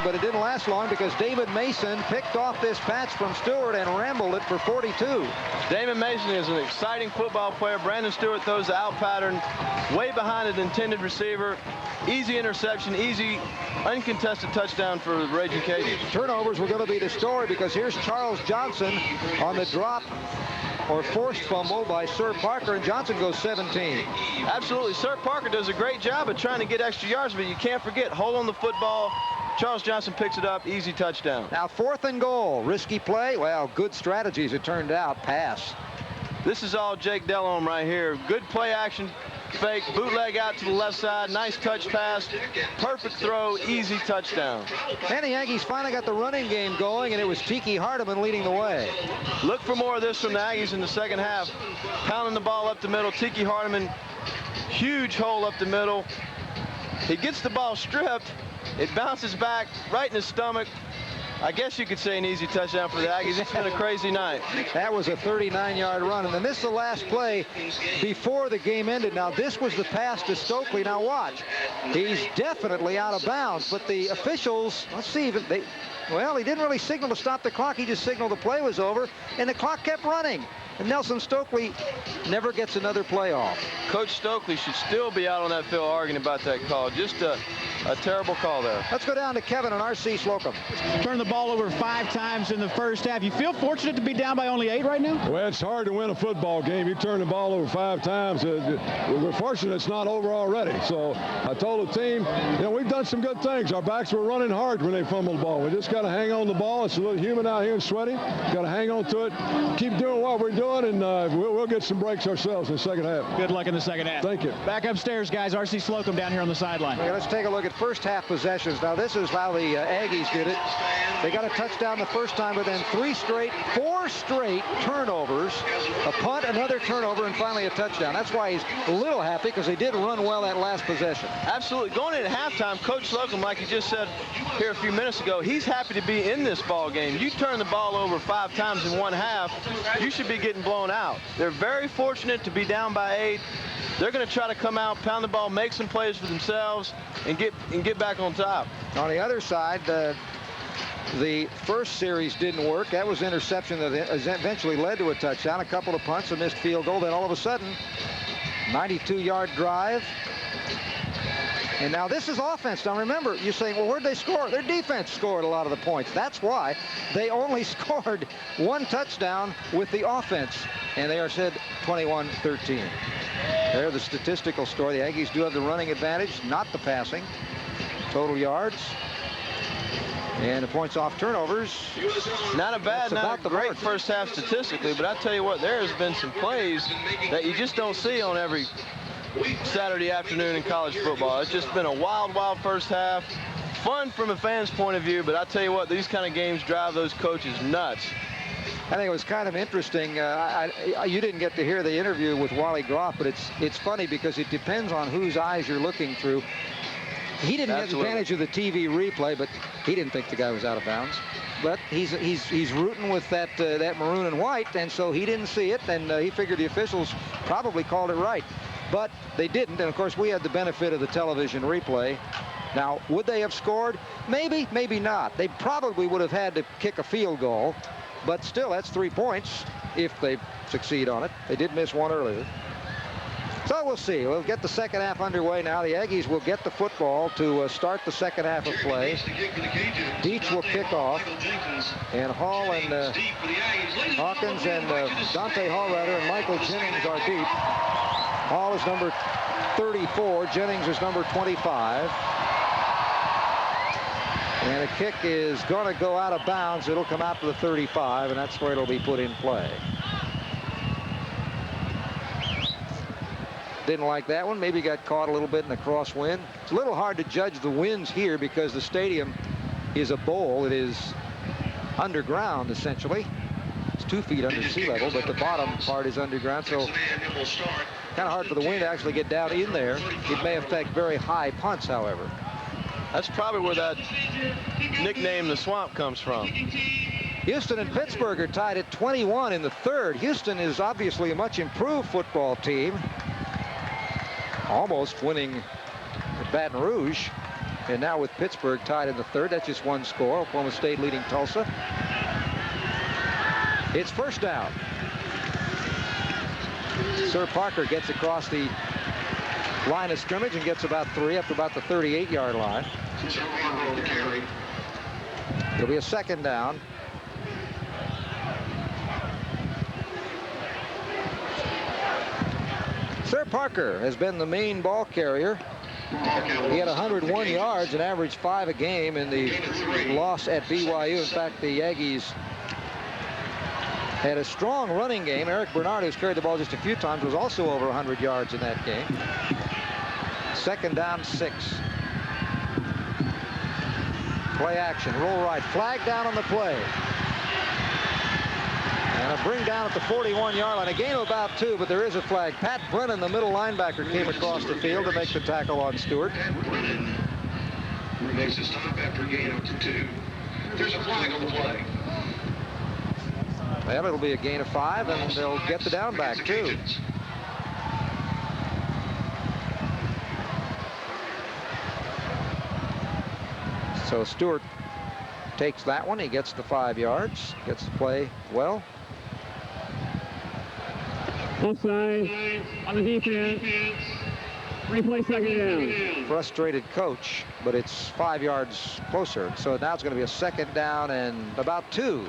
But it didn't last long because David Mason picked off this patch from Stewart and rambled it for 42. David Mason is an exciting football player. Brandon Stewart throws the out pattern way behind an intended receiver. Easy interception, easy uncontested touchdown for the Ragin Cajuns. Turnovers were going to be the story because here's Charles Johnson on the drop or forced fumble by Sir Parker, and Johnson goes 17. Absolutely. Sir Parker does a great job of trying to get extra yards, but you can't forget, hold on the football. Charles Johnson picks it up, easy touchdown. Now 4th and goal. Risky play. Well, good strategies it turned out. Pass. This is all Jake Delhomme right here. Good play action. Fake, bootleg out to the left side, nice touch pass, perfect throw, easy touchdown. And the Aggies finally got the running game going, and it was Tiki Hardeman leading the way. Look for more of this from the Aggies in the second half. Pounding the ball up the middle, Tiki Hardeman, huge hole up the middle. He gets the ball stripped, it bounces back right in his stomach. I guess you could say an easy touchdown for the Aggies. It's been a crazy night. That was a 39-yard run. And then this is the last play before the game ended. Now, this was the pass to Stokley. Now, watch. He's definitely out of bounds. But the officials, let's see if well, he didn't really signal to stop the clock. He just signaled the play was over. And the clock kept running. And Nelson Stokley never gets another play off. Coach Stokley should still be out on that field arguing about that call. Just a terrible call there. Let's go down to Kevin and R.C. Slocum. Turned the ball over 5 times in the first half. You feel fortunate to be down by only 8 right now? Well, it's hard to win a football game. You turn the ball over 5 times. We're fortunate it's not over already. So I told the team, we've done some good things. Our backs were running hard when they fumbled the ball. We just got to hang on the ball. It's a little humid out here and sweaty. Got to hang on to it. Keep doing what we're doing, and we'll get some breaks ourselves in the second half. Good luck in the second half. Thank you. Back upstairs, guys. R.C. Slocum down here on the sideline. Okay, let's take a look at first half possessions. Now, this is how the Aggies did it. They got a touchdown the first time, but then 4 straight turnovers, a punt, another turnover, and finally a touchdown. That's why he's a little happy, because they did run well that last possession. Absolutely. Going into halftime, Coach Slocum, like he just said here a few minutes ago, he's happy to be in this ball game. You turn the ball over 5 times in one half, you should be getting blown out. They're very fortunate to be down by 8. They're going to try to come out, pound the ball, make some plays for themselves, and get back on top. On the other side, the first series didn't work. That was interception that eventually led to a touchdown. A couple of punts, a missed field goal. Then all of a sudden, 92-yard drive. And now this is offense. Now remember, you're saying, well, where'd they score? Their defense scored a lot of the points. That's why they only scored 1 touchdown with the offense. And they are said 21-13. There's the statistical story. The Aggies do have the running advantage, not the passing. Total yards. And the points off turnovers. Not a great first half statistically, but I tell you what, there has been some plays that you just don't see on every Saturday afternoon in college football. It's just been a wild, wild first half. Fun from a fan's point of view, but I tell you what, these kind of games drive those coaches nuts. I think it was kind of interesting. You didn't get to hear the interview with Wally Groff, but it's funny because it depends on whose eyes you're looking through. He didn't get advantage of the TV replay, but he didn't think the guy was out of bounds. But he's rooting with that maroon and white, and so he didn't see it, and he figured the officials probably called it right. But they didn't, and of course we had the benefit of the television replay. Now, would they have scored? Maybe, maybe not. They probably would have had to kick a field goal, but still, that's 3 points if they succeed on it. They did miss 1 earlier. So we'll see. We'll get the second half underway now. The Aggies will get the football to start the second half of play. Deach will kick off. And Hall and Hawkins and Dante Hallrader and Michael Jennings are deep. Hall is number 34. Jennings is number 25. And a kick is going to go out of bounds. It'll come out to the 35, and that's where it'll be put in play. Didn't like that one. Maybe got caught a little bit in the crosswind. It's a little hard to judge the winds here because the stadium is a bowl. It is underground, essentially. It's 2 feet under sea level, but the bottom part is underground, so kind of hard for the wind to actually get down in there. It may affect very high punts, however. That's probably where that nickname, the Swamp, comes from. Houston and Pittsburgh are tied at 21 in the third. Houston is obviously a much improved football team. Almost winning at Baton Rouge. And now with Pittsburgh tied in the third, that's just one score. Oklahoma State leading Tulsa. It's first down. Sir Parker gets across the line of scrimmage and gets about 3 up to about the 38-yard line. It'll be a second down. Sir Parker has been the main ball carrier. He had 101 yards and averaged 5 a game in the loss at BYU. In fact, the Aggies had a strong running game. Eric Bernard, who's carried the ball just a few times, was also over 100 yards in that game. Second down, 6. Play action, roll right, flag down on the play. And a bring down at the 41-yard line. A gain of about 2, but there is a flag. Pat Brennan, the middle linebacker, came across the field to make the tackle on Stewart. Brennan makes a stop after a gain up to 2. There's a flag on the play. Well, it'll be a gain of 5, and they'll get the down back, too. So Stewart takes that one. He gets the 5 yards, gets the play well. Offside on the defense. Replay second down. Frustrated coach, but it's 5 yards closer. So now it's going to be a second down and about 2.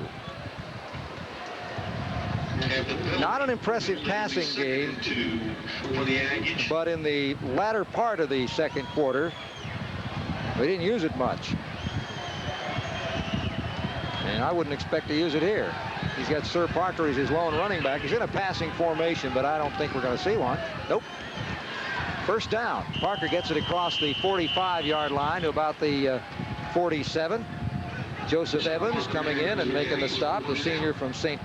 Not an impressive passing game, but in the latter part of the second quarter, they didn't use it much. And I wouldn't expect to use it here. He's got Sir Parker as his lone running back. He's in a passing formation, but I don't think we're going to see one. Nope. First down. Parker gets it across the 45-yard line to about the 47. Joseph Evans coming in and making the stop, the senior from St.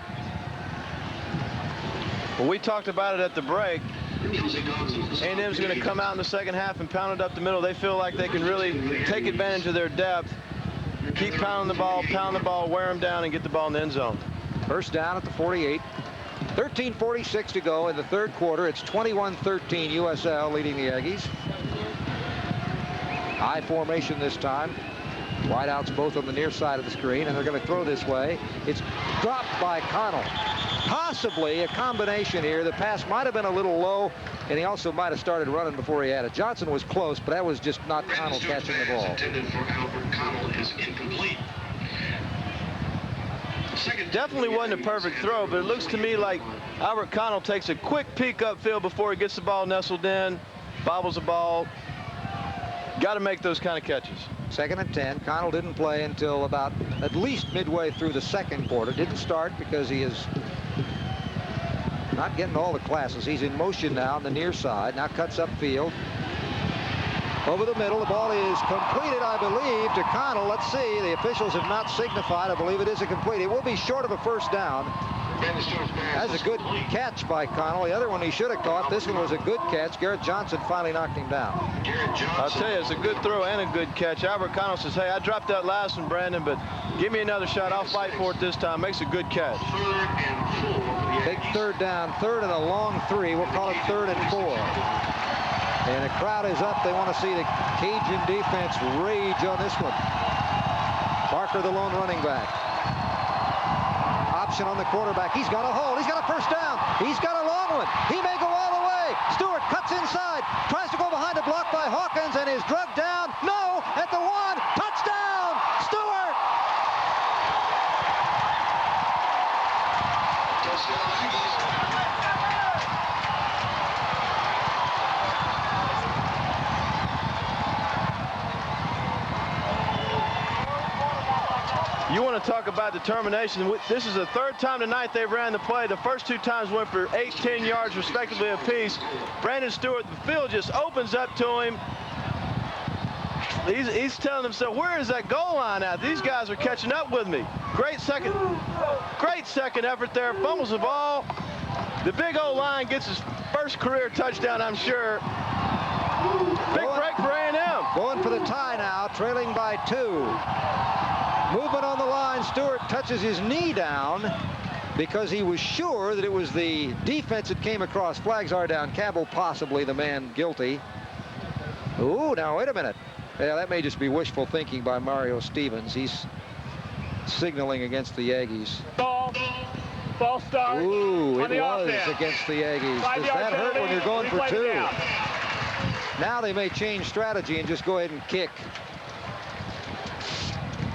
Well, we talked about it at the break. A&M's going to come out in the second half and pound it up the middle. They feel like they can really take advantage of their depth. Keep pound the ball, wear them down, and get the ball in the end zone. First down at the 48. 13:46 to go in the third quarter. It's 21-13 USL leading the Aggies. High formation this time. Wideouts both on the near side of the screen, and they're going to throw this way. It's dropped by Connell. Possibly a combination here. The pass might have been a little low, and he also might have started running before he had it. Johnson was close, but that was just not Connell catching the ball. Intended for Albert Connell is incomplete. Definitely wasn't a perfect throw, but it looks to me like Albert Connell takes a quick peek upfield before he gets the ball nestled in, bobbles the ball. Got to make those kind of catches. Second and 10. Connell didn't play until about at least midway through the second quarter. Didn't start because he is not getting all the classes. He's in motion now on the near side. Now cuts upfield. Over the middle. The ball is completed, I believe, to Connell. Let's see. The officials have not signified. I believe it is a complete. It will be short of a first down. That's a good catch by Connell. The other one he should have caught. This one was a good catch. Garrett Johnson finally knocked him down. I'll tell you, it's a good throw and a good catch. Albert Connell says, hey, I dropped that last one, Brandon, but give me another shot. I'll fight for it this time. Makes a good catch. Big third down. Third and a long 3. We'll call it 3rd and 4. And the crowd is up. They want to see the Cajun defense rage on this one. Parker, the lone running back. Option on the quarterback. He's got a hole. He's got a first down. He's got a long one. He may go all the way. Stewart cuts inside. Tries to go behind a block by Hawkins and is drugged down. No, at the 1. Touchdown, Stewart. You want to talk about determination. This is the third time tonight they've ran the play. The first 2 times went for 8, 10 yards respectively apiece. Brandon Stewart, the field just opens up to him. He's telling himself, where is that goal line at? These guys are catching up with me. Great second effort there. Fumbles the ball. The big old line gets his first career touchdown, I'm sure. Big break for A&M. Going for the tie now, trailing by 2. Movement on the line. Stewart touches his knee down because he was sure that it was the defense that came across. Flags are down. Cabell possibly the man guilty. Ooh, now wait a minute. Yeah, that may just be wishful thinking by Mario Stevens. He's signaling against the Aggies. False start. Ooh, on it the was offense. against the Aggies. Does 5-yard that hurt when you're going for penalty, two? replay it down. Now they may change strategy and just go ahead and kick.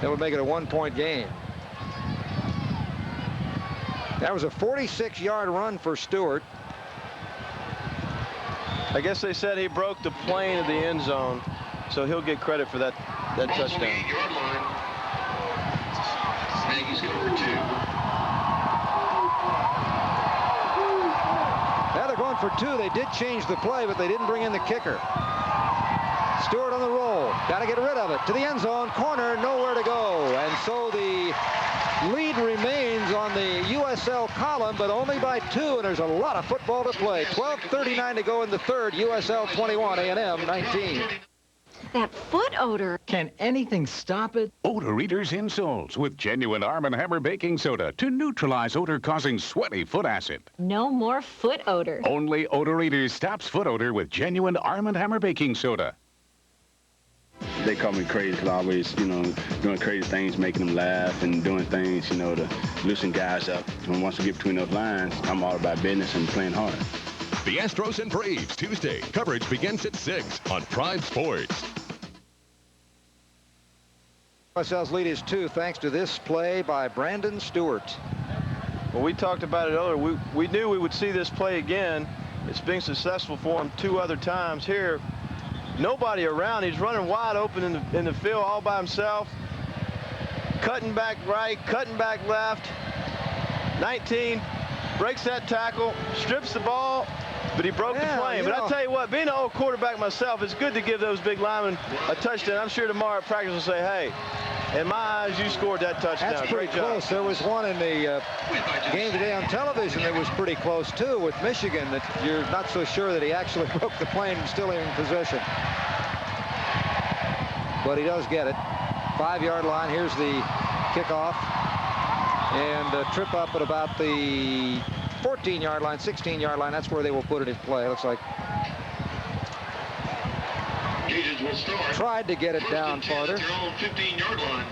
That would make it a 1-point game. That was a 46-yard run for Stewart. I guess they said he broke the plane of the end zone, so he'll get credit for that touchdown. 8-yard line. Aggies go for 2. Now they're going for 2. They did change the play, but they didn't bring in the kicker. Stewart on the roll. Got to get rid of it. To the end zone. Corner. Nowhere to go. And so the lead remains on the USL column, but only by 2. And there's a lot of football to play. 12:39 to go in the third. USL 21, A&M 19. That foot odor. Can anything stop it? Odor Eaters insoles with genuine Arm & Hammer baking soda to neutralize odor-causing sweaty foot acid. No more foot odor. Only Odor Eaters stops foot odor with genuine Arm & Hammer baking soda. They call me crazy because I always, doing crazy things, making them laugh and doing things, to loosen guys up. And once we get between those lines, I'm all about business and playing hard. The Astros and Braves Tuesday. Coverage begins at 6 on Prime Sports. USL's lead is 2 thanks to this play by Brandon Stewart. Well, we talked about it earlier. We knew we would see this play again. It's been successful for him 2 other times here. Nobody around. He's running wide open in the field all by himself. Cutting back right, cutting back left. 19 breaks that tackle, strips the ball, but he broke the plane. But I tell you what, being an old quarterback myself, it's good to give those big linemen a touchdown. I'm sure tomorrow at practice will say, hey, in my eyes, you scored that touchdown. That's pretty close. There was one in the game today on television that was pretty close, too, with Michigan, that you're not so sure that he actually broke the plane and still in possession. But he does get it. 5-yard line. Here's the kickoff. And a trip up at about the 14-yard line, 16-yard line. That's where they will put it in play. Looks like tried to get it down farther. 15-yard line.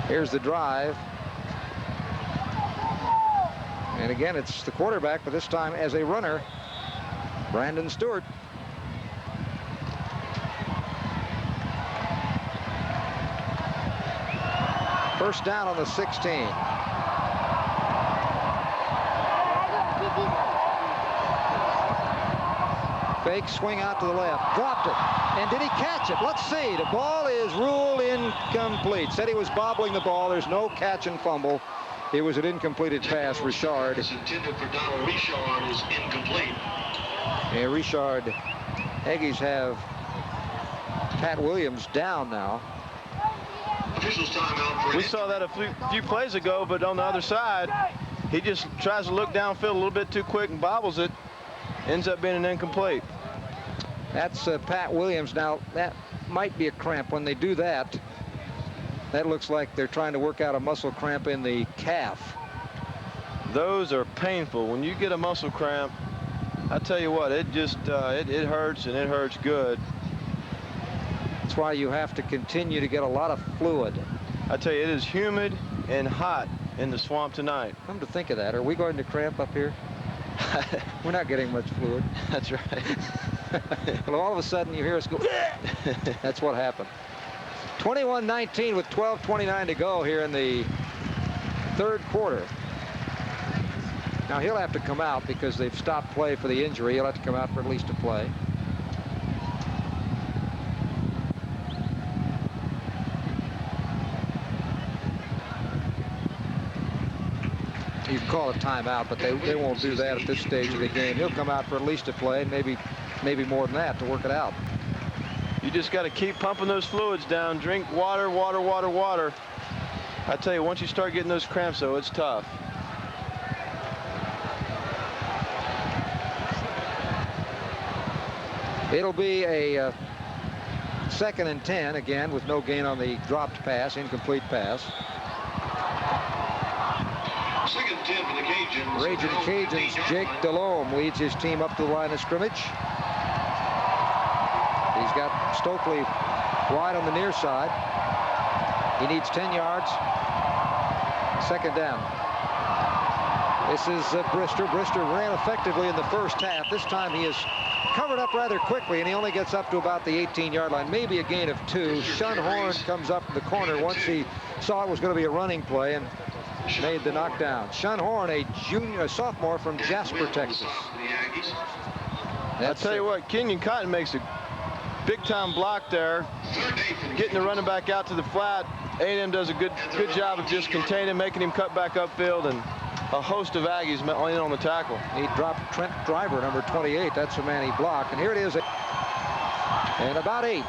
Here's the drive. And again, it's the quarterback, but this time as a runner, Brandon Stewart. First down on the 16. Fake swing out to the left. Dropped it. And did he catch it? Let's see. The ball is ruled incomplete. Said he was bobbling the ball. There's no catch and fumble. It was an incompleted pass. Richard. It's intended for Donald Richard is incomplete. And Richard. Aggies have Pat Williams down now. Officials timeout. We saw that a few plays ago, but on the other side, he just tries to look downfield a little bit too quick and bobbles it. Ends up being an incomplete. That's Pat Williams. Now, that might be a cramp. When they do that, that looks like they're trying to work out a muscle cramp in the calf. Those are painful. When you get a muscle cramp, I tell you what, it just it hurts, and it hurts good. That's why you have to continue to get a lot of fluid. I tell you, it is humid and hot in the swamp tonight. Come to think of that, are we going to cramp up here? We're not getting much fluid. That's right. Well, all of a sudden you hear us go. That's what happened. 21-19 with 12:29 to go here in the third quarter. Now he'll have to come out because they've stopped play for the injury. He'll have to come out for at least a play. You can call a timeout, but they won't do that at this stage of the game. He'll come out for at least a play, and maybe more than that to work it out. You just got to keep pumping those fluids down. Drink water, water, water, water. I tell you, once you start getting those cramps, though, it's tough. It'll be a 2nd and 10 again with no gain on the dropped pass, incomplete pass. 2nd and 10 for the Cajuns. Ragin Cajuns, Jake Delhomme leads his team up to the line of scrimmage. He's got Stokley wide on the near side. He needs 10 yards. Second down. This is Brister. Brister ran effectively in the first half. This time he is covered up rather quickly, and he only gets up to about the 18-yard line, maybe a gain of 2. Shunhorn comes up in the corner once he saw it was going to be a running play and made the knockdown. Shunhorn, a sophomore from Jasper, Texas. I'll tell you what, Kenyon Cotton makes a big-time block there, getting the running back out to the flat. A&M does a good job of just containing, making him cut back upfield, and a host of Aggies in on the tackle. He dropped Trent Driver, number 28. That's the man he blocked. And here it is. And about 8.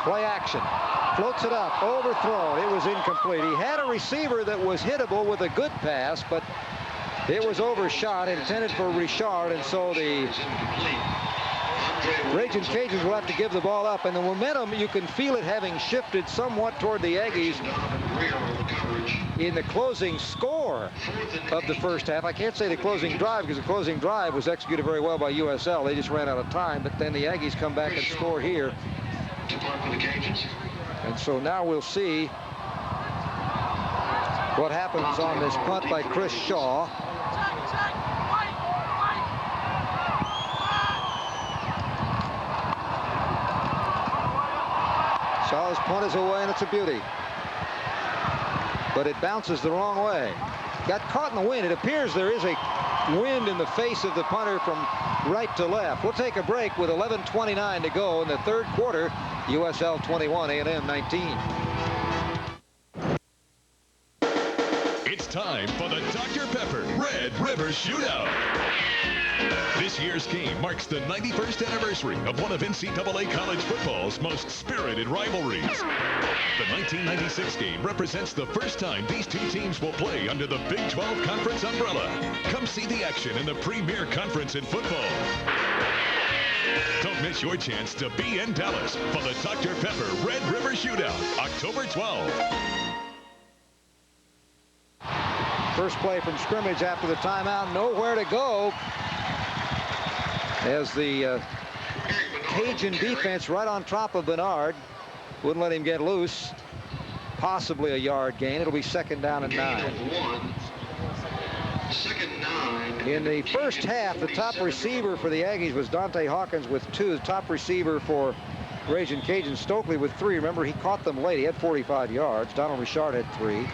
Play action. Floats it up. Overthrown. It was incomplete. He had a receiver that was hittable with a good pass, but it was overshot, intended for Richard, and so the Ragin Cajuns will have to give the ball up, and the momentum, you can feel it having shifted somewhat toward the Aggies in the closing score of the first half. I can't say the closing drive, because the closing drive was executed very well by USL. They just ran out of time, but then the Aggies come back and score here. And so now we'll see what happens on this punt by Chris Shaw. Shaw's punt is away, and it's a beauty. But it bounces the wrong way. Got caught in the wind. It appears there is a wind in the face of the punter from right to left. We'll take a break with 11:29 to go in the third quarter. USL 21, A&M 19. It's time for the Dr. Pepper Red River Shootout. This year's game marks the 91st anniversary of one of NCAA college football's most spirited rivalries. The 1996 game represents the first time these two teams will play under the Big 12 Conference umbrella. Come see the action in the premier conference in football. Don't miss your chance to be in Dallas for the Dr. Pepper Red River Shootout, October 12th. First play from scrimmage after the timeout. Nowhere to go, as the Cajun defense right on top of Bernard. Wouldn't let him get loose. Possibly a yard gain. It'll be second down and 9. In the first half, the top receiver for the Aggies was Dante Hawkins with 2. The top receiver for Ragin Cajuns, Stokley, with 3. Remember, he caught them late. He had 45 yards. Donald Richard had 3.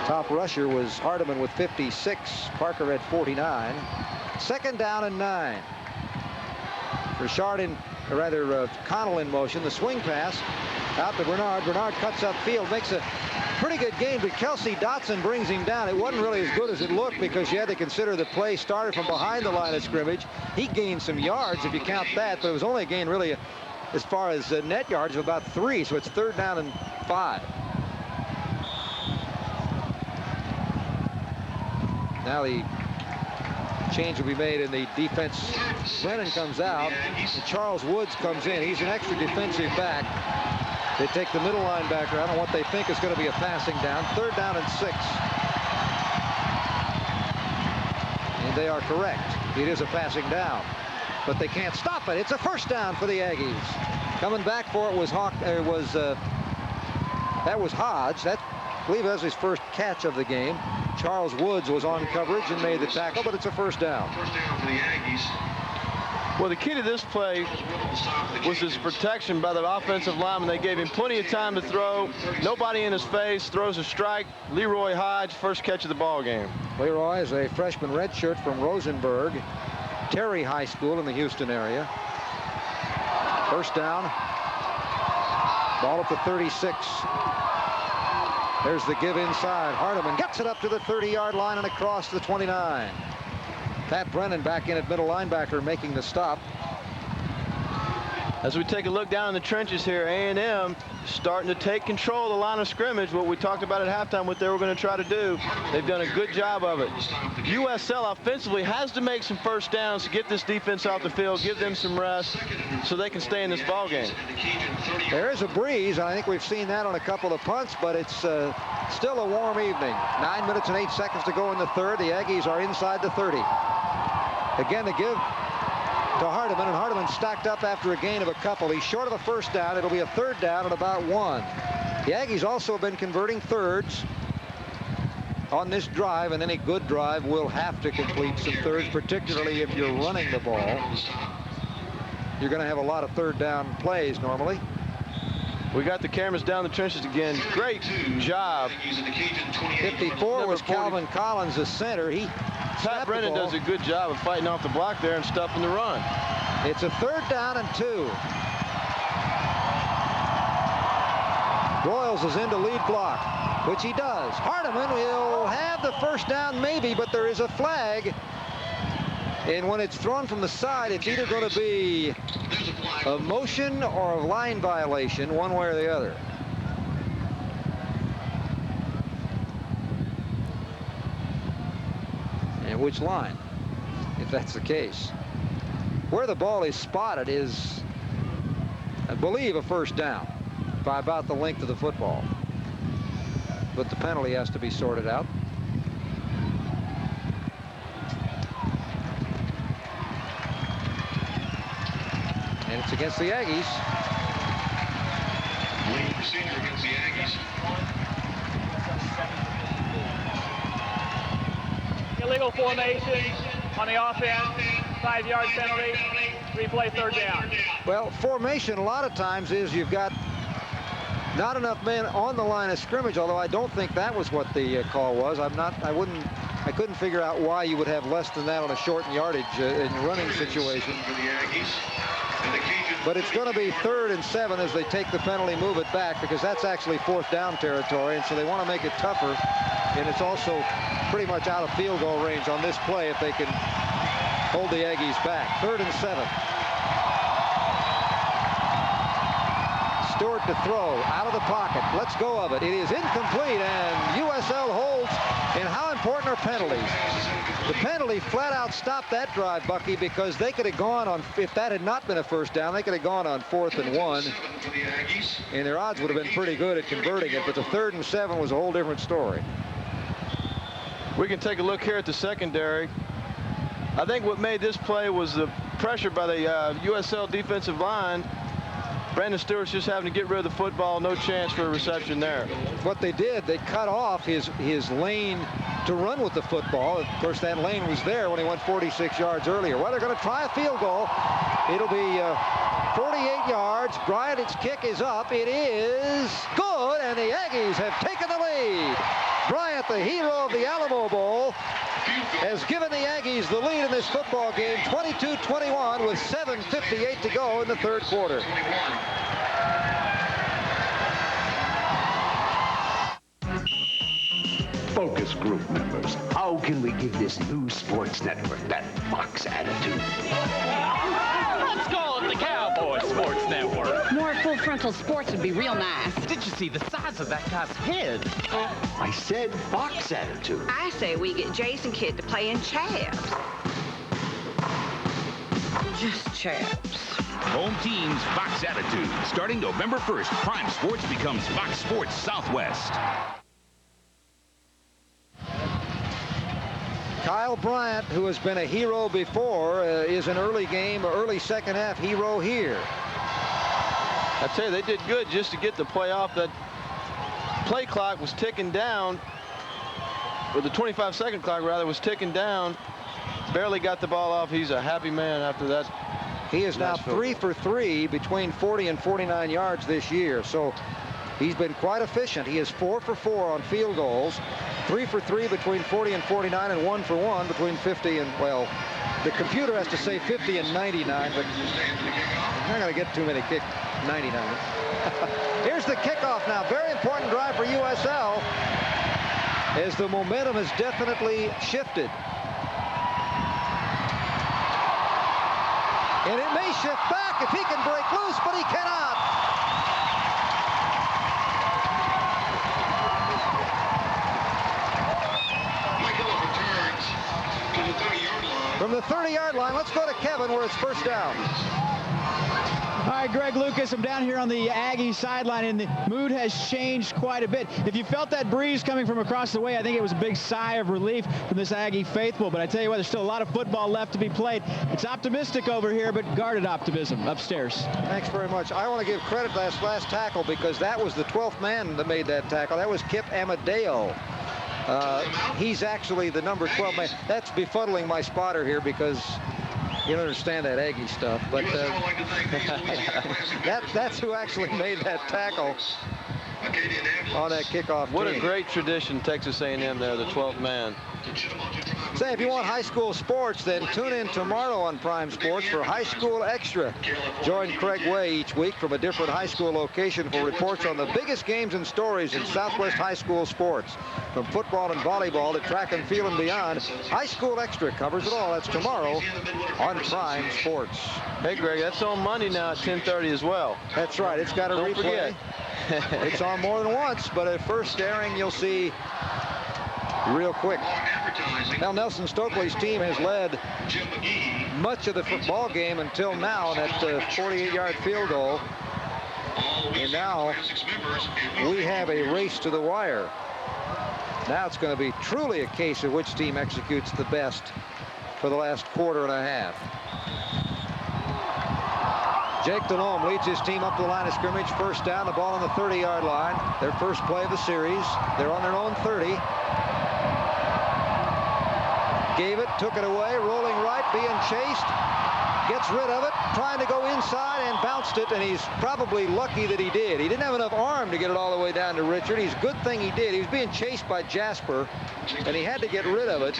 Top rusher was Hardiman with 56. Parker had 49. Second down and 9. Richard Connell in motion. The swing pass out to Bernard. Bernard cuts upfield, makes a pretty good gain, but Kelsey Dotson brings him down. It wasn't really as good as it looked, because you had to consider the play started from behind the line of scrimmage. He gained some yards if you count that, but it was only a gain really as far as net yards of about 3, so it's third down and 5. Now the change will be made in the defense. Brennan comes out, and Charles Woods comes in. He's an extra defensive back. They take the middle linebacker out on what they think is going to be a passing down. Third down and 6. And they are correct. It is a passing down, but they can't stop it. It's a first down for the Aggies. Coming back for it was that was Hodge. I believe that was his first catch of the game. Charles Woods was on coverage and made the tackle, but it's a first down. First down for the Aggies. Well, the key to this play was his protection by the offensive lineman. They gave him plenty of time to throw. Nobody in his face. Throws a strike. Leroy Hodge, first catch of the ball game. Leroy is a freshman redshirt from Rosenberg, Terry High School in the Houston area. First down. Ball at the 36. There's the give inside. Hardiman gets it up to the 30-yard line and across the 29. Pat Brennan back in at middle linebacker, making the stop. As we take a look down in the trenches here, A&M starting to take control of the line of scrimmage, what we talked about at halftime, what they were going to try to do. They've done a good job of it. USL offensively has to make some first downs to get this defense off the field, give them some rest so they can stay in this ball game. There is a breeze. I think we've seen that on a couple of punts, but it's still a warm evening. 9 minutes and 8 seconds to go in the third. The Aggies are inside the 30. Again, to give to Hardiman, and Hardiman stacked up after a gain of a couple. He's short of a first down. It'll be a third down at about 1. The Aggies also have been converting thirds on this drive, and any good drive will have to complete some thirds, particularly if you're running the ball. You're going to have a lot of third down plays normally. We got the cameras down the trenches again. Great job. 54 was Calvin Collins, the center. Pat Brennan does a good job of fighting off the block there and stuffing the run. It's a third down and 2. Broyles is in to lead block, which he does. Hardiman will have the first down maybe, but there is a flag. And when it's thrown from the side, it's either going to be a motion or a line violation, one way or the other. And which line, if that's the case. Where the ball is spotted is, I believe, a first down by about the length of the football. But the penalty has to be sorted out. And it's against the Aggies. Leading procedure against the Aggies. Illegal formation on the offense. 5-yard penalty. Replay third down. Well, formation a lot of times is you've got not enough men on the line of scrimmage, although I don't think that was what the call was. I couldn't figure out why you would have less than that on a short yardage in running situation. But it's going to be 3rd and 7 as they take the penalty, move it back, because that's actually 4th down territory, and so they want to make it tougher. And it's also pretty much out of field goal range on this play if they can hold the Aggies back. 3rd and 7. Stewart to throw out of the pocket. Let's go of it. It is incomplete, and USL holds. And how important are penalties? The penalty flat out stopped that drive, Bucky, because they could have gone on, if that had not been a first down, they could have gone on 4th and 1. And their odds would have been pretty good at converting it, but the 3rd and 7 was a whole different story. We can take a look here at the secondary. I think what made this play was the pressure by the USL defensive line. Brandon Stewart's just having to get rid of the football. No chance for a reception there. What they did, they cut off his lane to run with the football. Of course, that lane was there when he went 46 yards earlier. Well, they're going to try a field goal. It'll be 48 yards. Bryant's kick is up. It is good, and the Aggies have taken the lead. Bryant, the hero of the Alamo Bowl, has given the Aggies the lead in this football game, 22-21, with 7:58 to go in the 3rd quarter. Focus group members, how can we give this new sports network that Fox attitude? Let's call it the Cowboy Sports Network. More full frontal sports would be real nice. Did you see the size of that guy's head? I said Fox attitude. I say we get Jason Kidd to play in chaps. Just chaps. Home team's Fox attitude. Starting November 1st, Prime Sports becomes Fox Sports Southwest. Kyle Bryant, who has been a hero before, is an early second half hero here. I tell you, they did good just to get the play off. That play clock was ticking down, or the 25-second clock rather was ticking down. Barely got the ball off. He's a happy man after that. He is now 3 for 3 between 40 and 49 yards this year. So he's been quite efficient. He is 4 for 4 on field goals, 3 for 3 between 40 and 49, and 1 for 1 between 50 and, well, the computer has to say 50 and 99, but I'm not going to get too many kick 99. Here's the kickoff now. Very important drive for USL as the momentum has definitely shifted. And it may shift back if he can break loose, but he cannot. From the 30-yard line, let's go to Kevin where it's first down. All right, Greg Lucas, I'm down here on the Aggie sideline, and the mood has changed quite a bit. If you felt that breeze coming from across the way, I think it was a big sigh of relief from this Aggie faithful. But I tell you what, there's still a lot of football left to be played. It's optimistic over here, but guarded optimism upstairs. Thanks very much. I want to give credit to that last tackle because that was the 12th man that made that tackle. That was Kip Amadeo. He's actually the number 12 man. That's befuddling my spotter here because you don't understand that Aggie stuff, but that's who actually made that tackle on that kickoff. What a great tradition, Texas A&M there, the 12th man. Say, if you want high school sports, then tune in tomorrow on Prime Sports for High School Extra. Join Craig Way each week from a different high school location for reports on the biggest games and stories in Southwest high school sports. From football and volleyball to track and field and beyond, High School Extra covers it all. That's tomorrow on Prime Sports. Hey, Greg, that's on Monday now at 10:30 as well. That's right. It's got a replay. It's on more than once, but at first airing, you'll see real quick. Now, Nelson Stokley's team has led much of the football game until now, that 48-yard field goal. And now we have a race to the wire. Now it's going to be truly a case of which team executes the best for the last quarter and a half. Jake Delhomme leads his team up to the line of scrimmage. First down, the ball on the 30-yard line. Their first play of the series. They're on their own 30. Gave it, took it away, rolling right, being chased. Gets rid of it, trying to go inside and bounced it, and he's probably lucky that he did. He didn't have enough arm to get it all the way down to Richard. He's good thing he did. He was being chased by Jasper, and he had to get rid of it.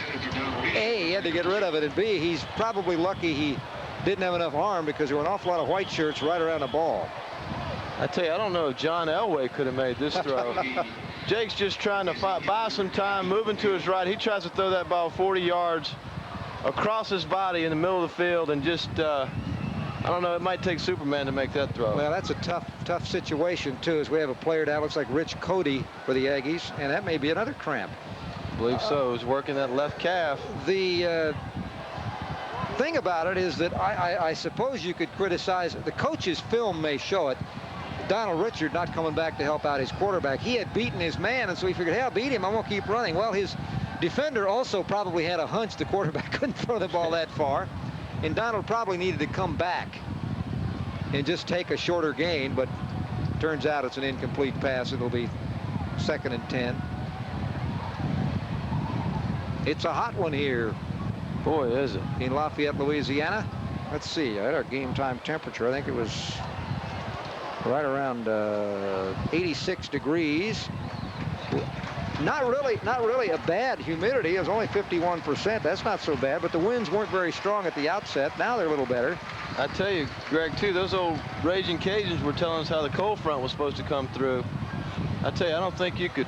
A, he had to get rid of it, and B, he's probably lucky he didn't have enough arm because there were an awful lot of white shirts right around the ball. I tell you, I don't know if John Elway could have made this throw. Jake's just trying to buy some time, moving to his right. He tries to throw that ball 40 yards across his body in the middle of the field, and just, I don't know, it might take Superman to make that throw. Well, that's a tough situation, too, as we have a player down, looks like Rich Cody for the Aggies, and that may be another cramp. I believe so. He's working that left calf. The thing about it is that I suppose you could criticize, the coach's film may show it, Donald Richard not coming back to help out his quarterback. He had beaten his man, and so he figured, hey, I'll beat him. I'm going to keep running. Well, his defender also probably had a hunch the quarterback couldn't throw the ball that far, and Donald probably needed to come back and just take a shorter gain, but turns out it's an incomplete pass. It'll be 2nd and 10. It's a hot one here. Boy, is it. In Lafayette, Louisiana. Let's see. I had our game time temperature. I think it was right around 86 degrees. Not really a bad humidity. It was only 51%. That's not so bad, but the winds weren't very strong at the outset. Now they're a little better. I tell you, Greg, too, those old Ragin Cajuns were telling us how the cold front was supposed to come through. I tell you, I don't think you could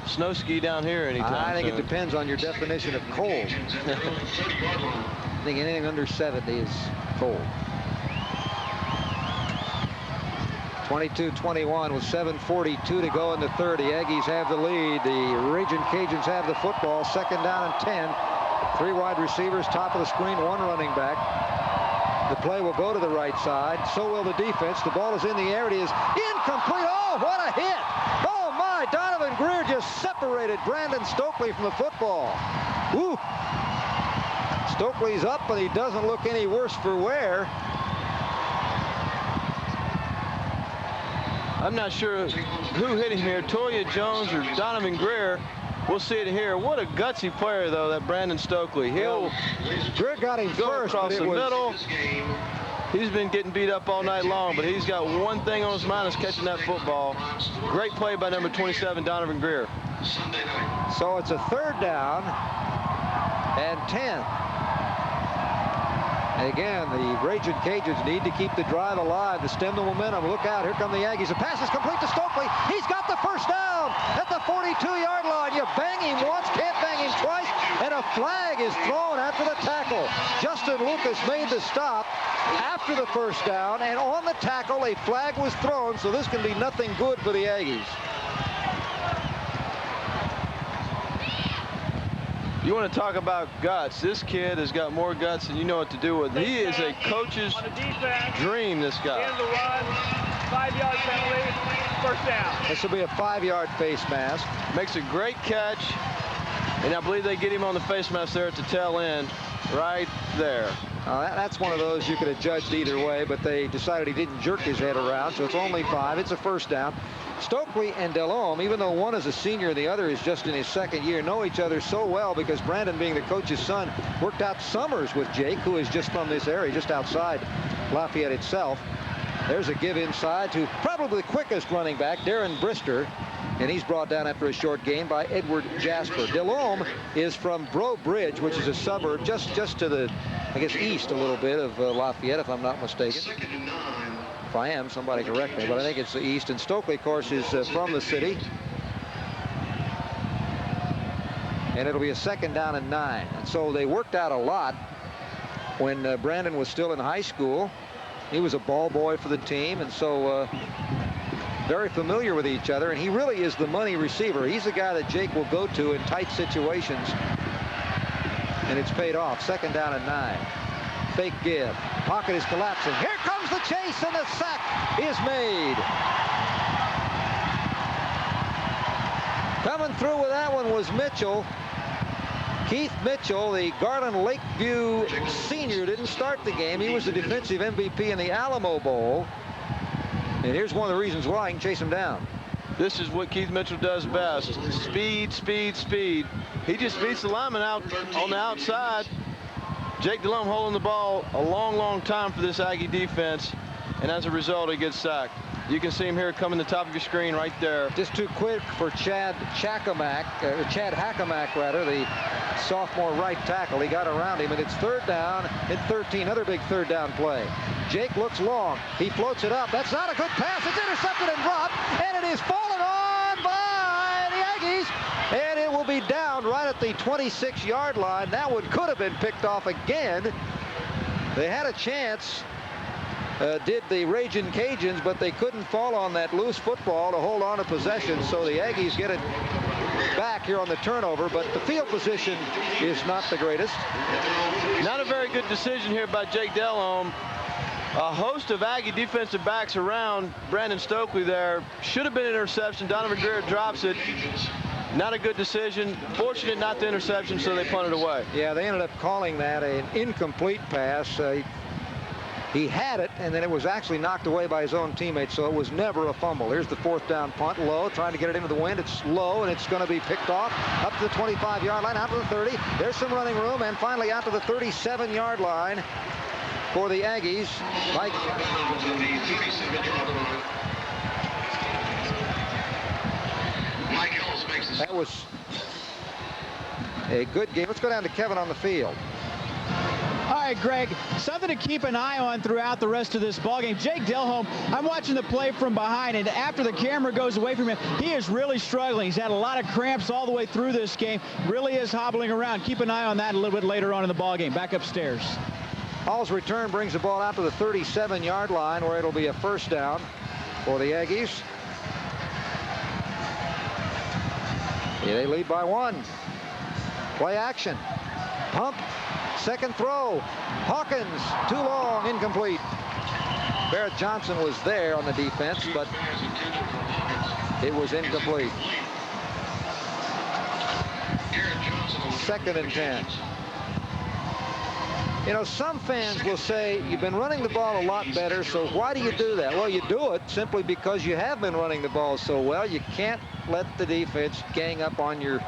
snow ski down here anytime I think soon. it depends on your definition of cold. I think anything under 70 is cold. 22-21 with 7:42 to go in the third. The Aggies have the lead. The Ragin Cajuns have the football. 2nd down and 10. 3 wide receivers, top of the screen, 1 running back. The play will go to the right side. So will the defense. The ball is in the air. It is incomplete. Oh, what a hit! Oh my! Donovan Greer just separated Brandon Stokley from the football. Woo! Stokley's up, and he doesn't look any worse for wear. I'm not sure who hit him here, Toya Jones or Donovan Greer. We'll see it here. What a gutsy player, though, that Brandon Stokley. Greer got him go first, across the middle. He's been getting beat up all night long, but he's got one thing on his mind, is catching that football. Great play by number 27, Donovan Greer. So it's a 3rd down and 10. And again, the Ragin Cajuns need to keep the drive alive to stem the momentum. Look out, here come the Aggies. The pass is complete to Stokley. He's got the first down at the 42-yard line. You bang him once, can't bang him twice, and a flag is thrown after the tackle. Justin Lucas made the stop after the first down, and on the tackle, a flag was thrown, so this can be nothing good for the Aggies. You want to talk about guts. This kid has got more guts than you know what to do with. He is a coach's dream, this guy. End the run, 5-yard penalty, first down. This will be a 5-yard face mask. Makes a great catch, and I believe they get him on the face mask there at the tail end, right there. That's one of those you could have judged either way, but they decided he didn't jerk his head around, so it's only 5. It's a first down. Stokley and Delhomme, even though one is a senior and the other is just in his second year, know each other so well because Brandon, being the coach's son, worked out summers with Jake, who is just from this area, just outside Lafayette itself. There's a give inside to probably the quickest running back, Darren Brister, and he's brought down after a short gain by Edward Jasper. Delhomme is from Breaux Bridge, which is a suburb just to the, I guess, east a little bit of Lafayette, if I'm not mistaken. If I am, somebody correct me, but I think it's the east. And Stokley, of course, is from the city. And it'll be a 2nd down and 9. And so they worked out a lot when Brandon was still in high school. He was a ball boy for the team, and so very familiar with each other. And he really is the money receiver. He's the guy that Jake will go to in tight situations. And it's paid off. 2nd down and 9. Fake give. Pocket is collapsing. Here comes the chase, and the sack is made. Coming through with that one was Mitchell. Keith Mitchell, the Garland Lakeview senior, didn't start the game. He was the defensive MVP in the Alamo Bowl. And here's one of the reasons why I can chase him down. This is what Keith Mitchell does best. Speed, speed, speed. He just beats the lineman out on the outside. Jake Delhomme holding the ball a long, long time for this Aggie defense, and as a result, he gets sacked. You can see him here coming to the top of your screen right there. Just too quick for Chad Hackamak, rather, the sophomore right tackle. He got around him, and it's 3rd down and 13. Another big 3rd down play. Jake looks long. He floats it up. That's not a good pass. It's intercepted and dropped, and it is fallen on by the Aggies. And it will be down right at the 26-yard line. That one could have been picked off again. They had a chance, did the Ragin Cajuns, but they couldn't fall on that loose football to hold on to possession. So the Aggies get it back here on the turnover, but the field position is not the greatest. Not a very good decision here by Jake Delhomme. A host of Aggie defensive backs around Brandon Stokley there. Should have been an interception. Donovan Greer drops it. Not a good decision. Fortunate not the interception, so they punted away. Yeah, they ended up calling that an incomplete pass. He had it, and then it was actually knocked away by his own teammates, so it was never a fumble. Here's the 4th down punt, low, trying to get it into the wind. It's low, and it's going to be picked off up to the 25-yard line, out to the 30. There's some running room, and finally out to the 37-yard line for the Aggies. Mike. That was a good game. Let's go down to Kevin on the field. All right, Greg, something to keep an eye on throughout the rest of this ballgame. Jake Delhomme, I'm watching the play from behind, and after the camera goes away from him, he is really struggling. He's had a lot of cramps all the way through this game. Really is hobbling around. Keep an eye on that a little bit later on in the ballgame. Back upstairs. Hall's return brings the ball out to the 37-yard line, where it'll be a 1st down for the Aggies. Yeah, they lead by 1. Play action. Pump. 2nd throw. Hawkins, too long, incomplete. Barrett Johnson was there on the defense, but it was incomplete. 2nd and 10. You know, some fans will say, you've been running the ball a lot better, so why do you do that? Well, you do it simply because you have been running the ball so well. You can't let the defense gang up on your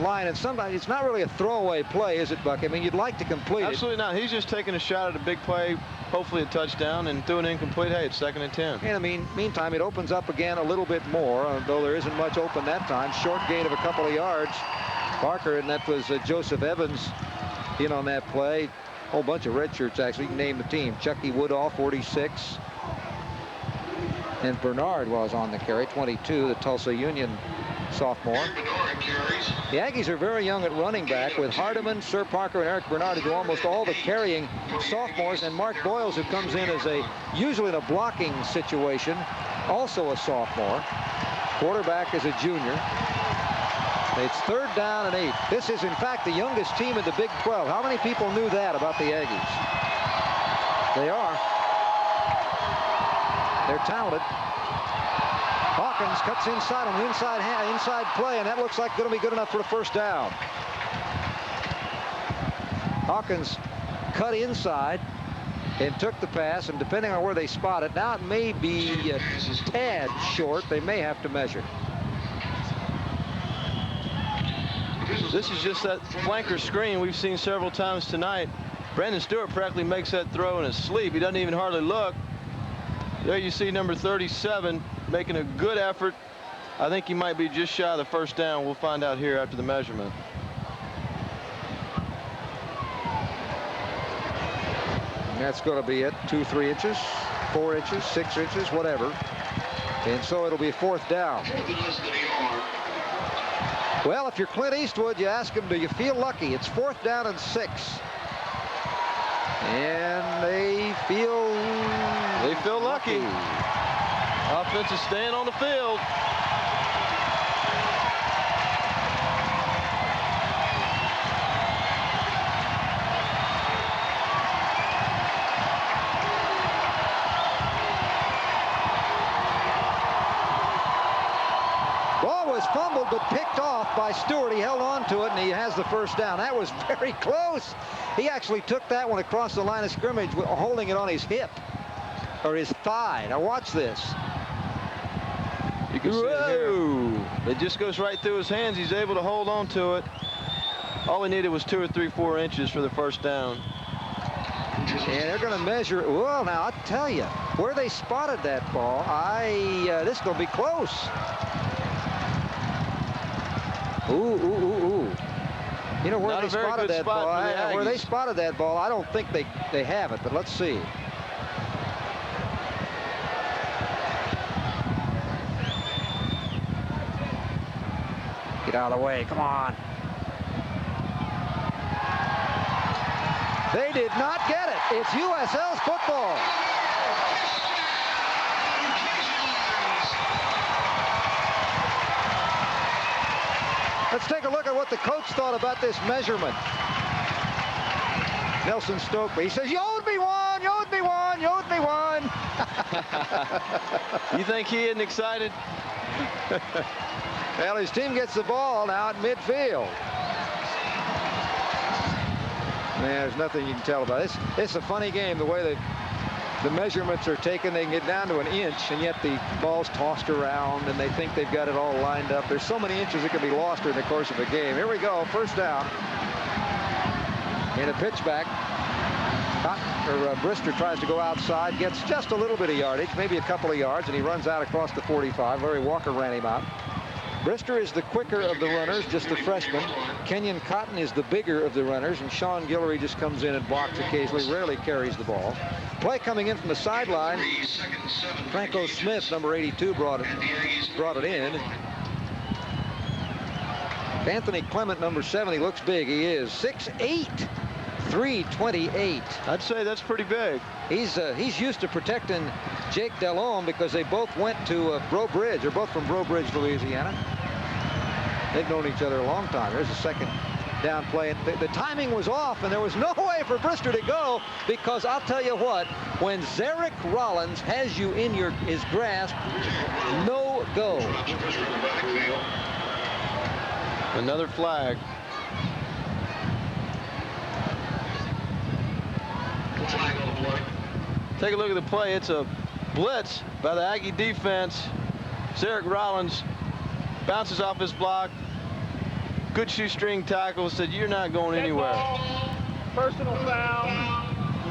line, and sometimes it's not really a throwaway play, is it, Buck? I mean, you'd like to complete it. Absolutely not. He's just taking a shot at a big play, hopefully a touchdown, and threw an incomplete. Hey, it's 2nd and 10. And I mean, meantime, it opens up again a little bit more, though there isn't much open that time. Short gain of a couple of yards. Parker, and that was Joseph Evans in on that play. whole bunch of red shirts, actually. You can name the team. Chucky Woodall, 46. And Bernard was on the carry, 22, the Tulsa Union sophomore. The Aggies are very young at running back with Hardiman, Sir Parker, and Eric Bernard, who do almost all the carrying sophomores, and Mark Boyles, who comes in as usually in a blocking situation, also a sophomore. Quarterback is a junior. It's 3rd down and 8. This is, in fact, the youngest team in the Big 12. How many people knew that about the Aggies? They are. They're talented. Hawkins cuts inside on the inside play, and that looks like going to be good enough for a first down. Hawkins cut inside and took the pass, and depending on where they spot it, now it may be a tad short. They may have to measure. This is just that flanker screen we've seen several times tonight. Brandon Stewart practically makes that throw in his sleep. He doesn't even hardly look. There you see number 37 making a good effort. I think he might be just shy of the first down. We'll find out here after the measurement. And that's going to be it. 2, 3 inches, 4 inches, 6 inches, whatever. And so it'll be 4th down. Well, if you're Clint Eastwood, you ask him, do you feel lucky? It's 4th down and 6. And they feel lucky. Offense is staying on the field. Ball was fumbled but picked off by Stewart. He held on to it, and he has the first down. That was very close. He actually took that one across the line of scrimmage, holding it on his hip or his thigh. Now watch this. You can see it here. It just goes right through his hands. He's able to hold on to it. All he needed was 2 or 3, 4 inches for the first down. And they're going to measure. Well, now I'll tell you where they spotted that ball. This is going to be close. Ooh. You know where they spotted that ball? Where they spotted that ball, I don't think they have it, but let's see. Get out of the way, come on. They did not get it. It's USL's football. Let's take a look at what the coach thought about this measurement. Nelson Stokley. He says, you owed me one, you owed me one, you owed me one. You think he isn't excited? Well, his team gets the ball now at midfield. Man, there's nothing you can tell about it. It's a funny game, the way the measurements are taken. They can get down to an inch, and yet the ball's tossed around, and they think they've got it all lined up. There's so many inches that can be lost during the course of a game. Here we go, first down. And a pitch back. Brister tries to go outside, gets just a little bit of yardage, maybe a couple of yards, and he runs out across the 45. Larry Walker ran him out. Brister is the quicker of the runners, just the freshman. Kenyon Cotton is the bigger of the runners, and Sean Guillory just comes in and blocks occasionally, rarely carries the ball. Play coming in from the sideline. Franco Smith, number 82, brought it in. Anthony Clement, number 70, looks big. He is 6'8", 328. I'd say that's pretty big. He's used to protecting Jake Delhomme because they both went to Breaux Bridge. They're both from Breaux Bridge, Louisiana. They've known each other a long time. There's a second down play. The timing was off, and there was no way for Brister to go, because I'll tell you what, when Zarek Rollins has you in his grasp, no go. Another flag. Take a look at the play. It's a blitz by the Aggie defense. Zarek Rollins bounces off his block. Good shoestring tackle. Said, you're not going anywhere. Personal foul.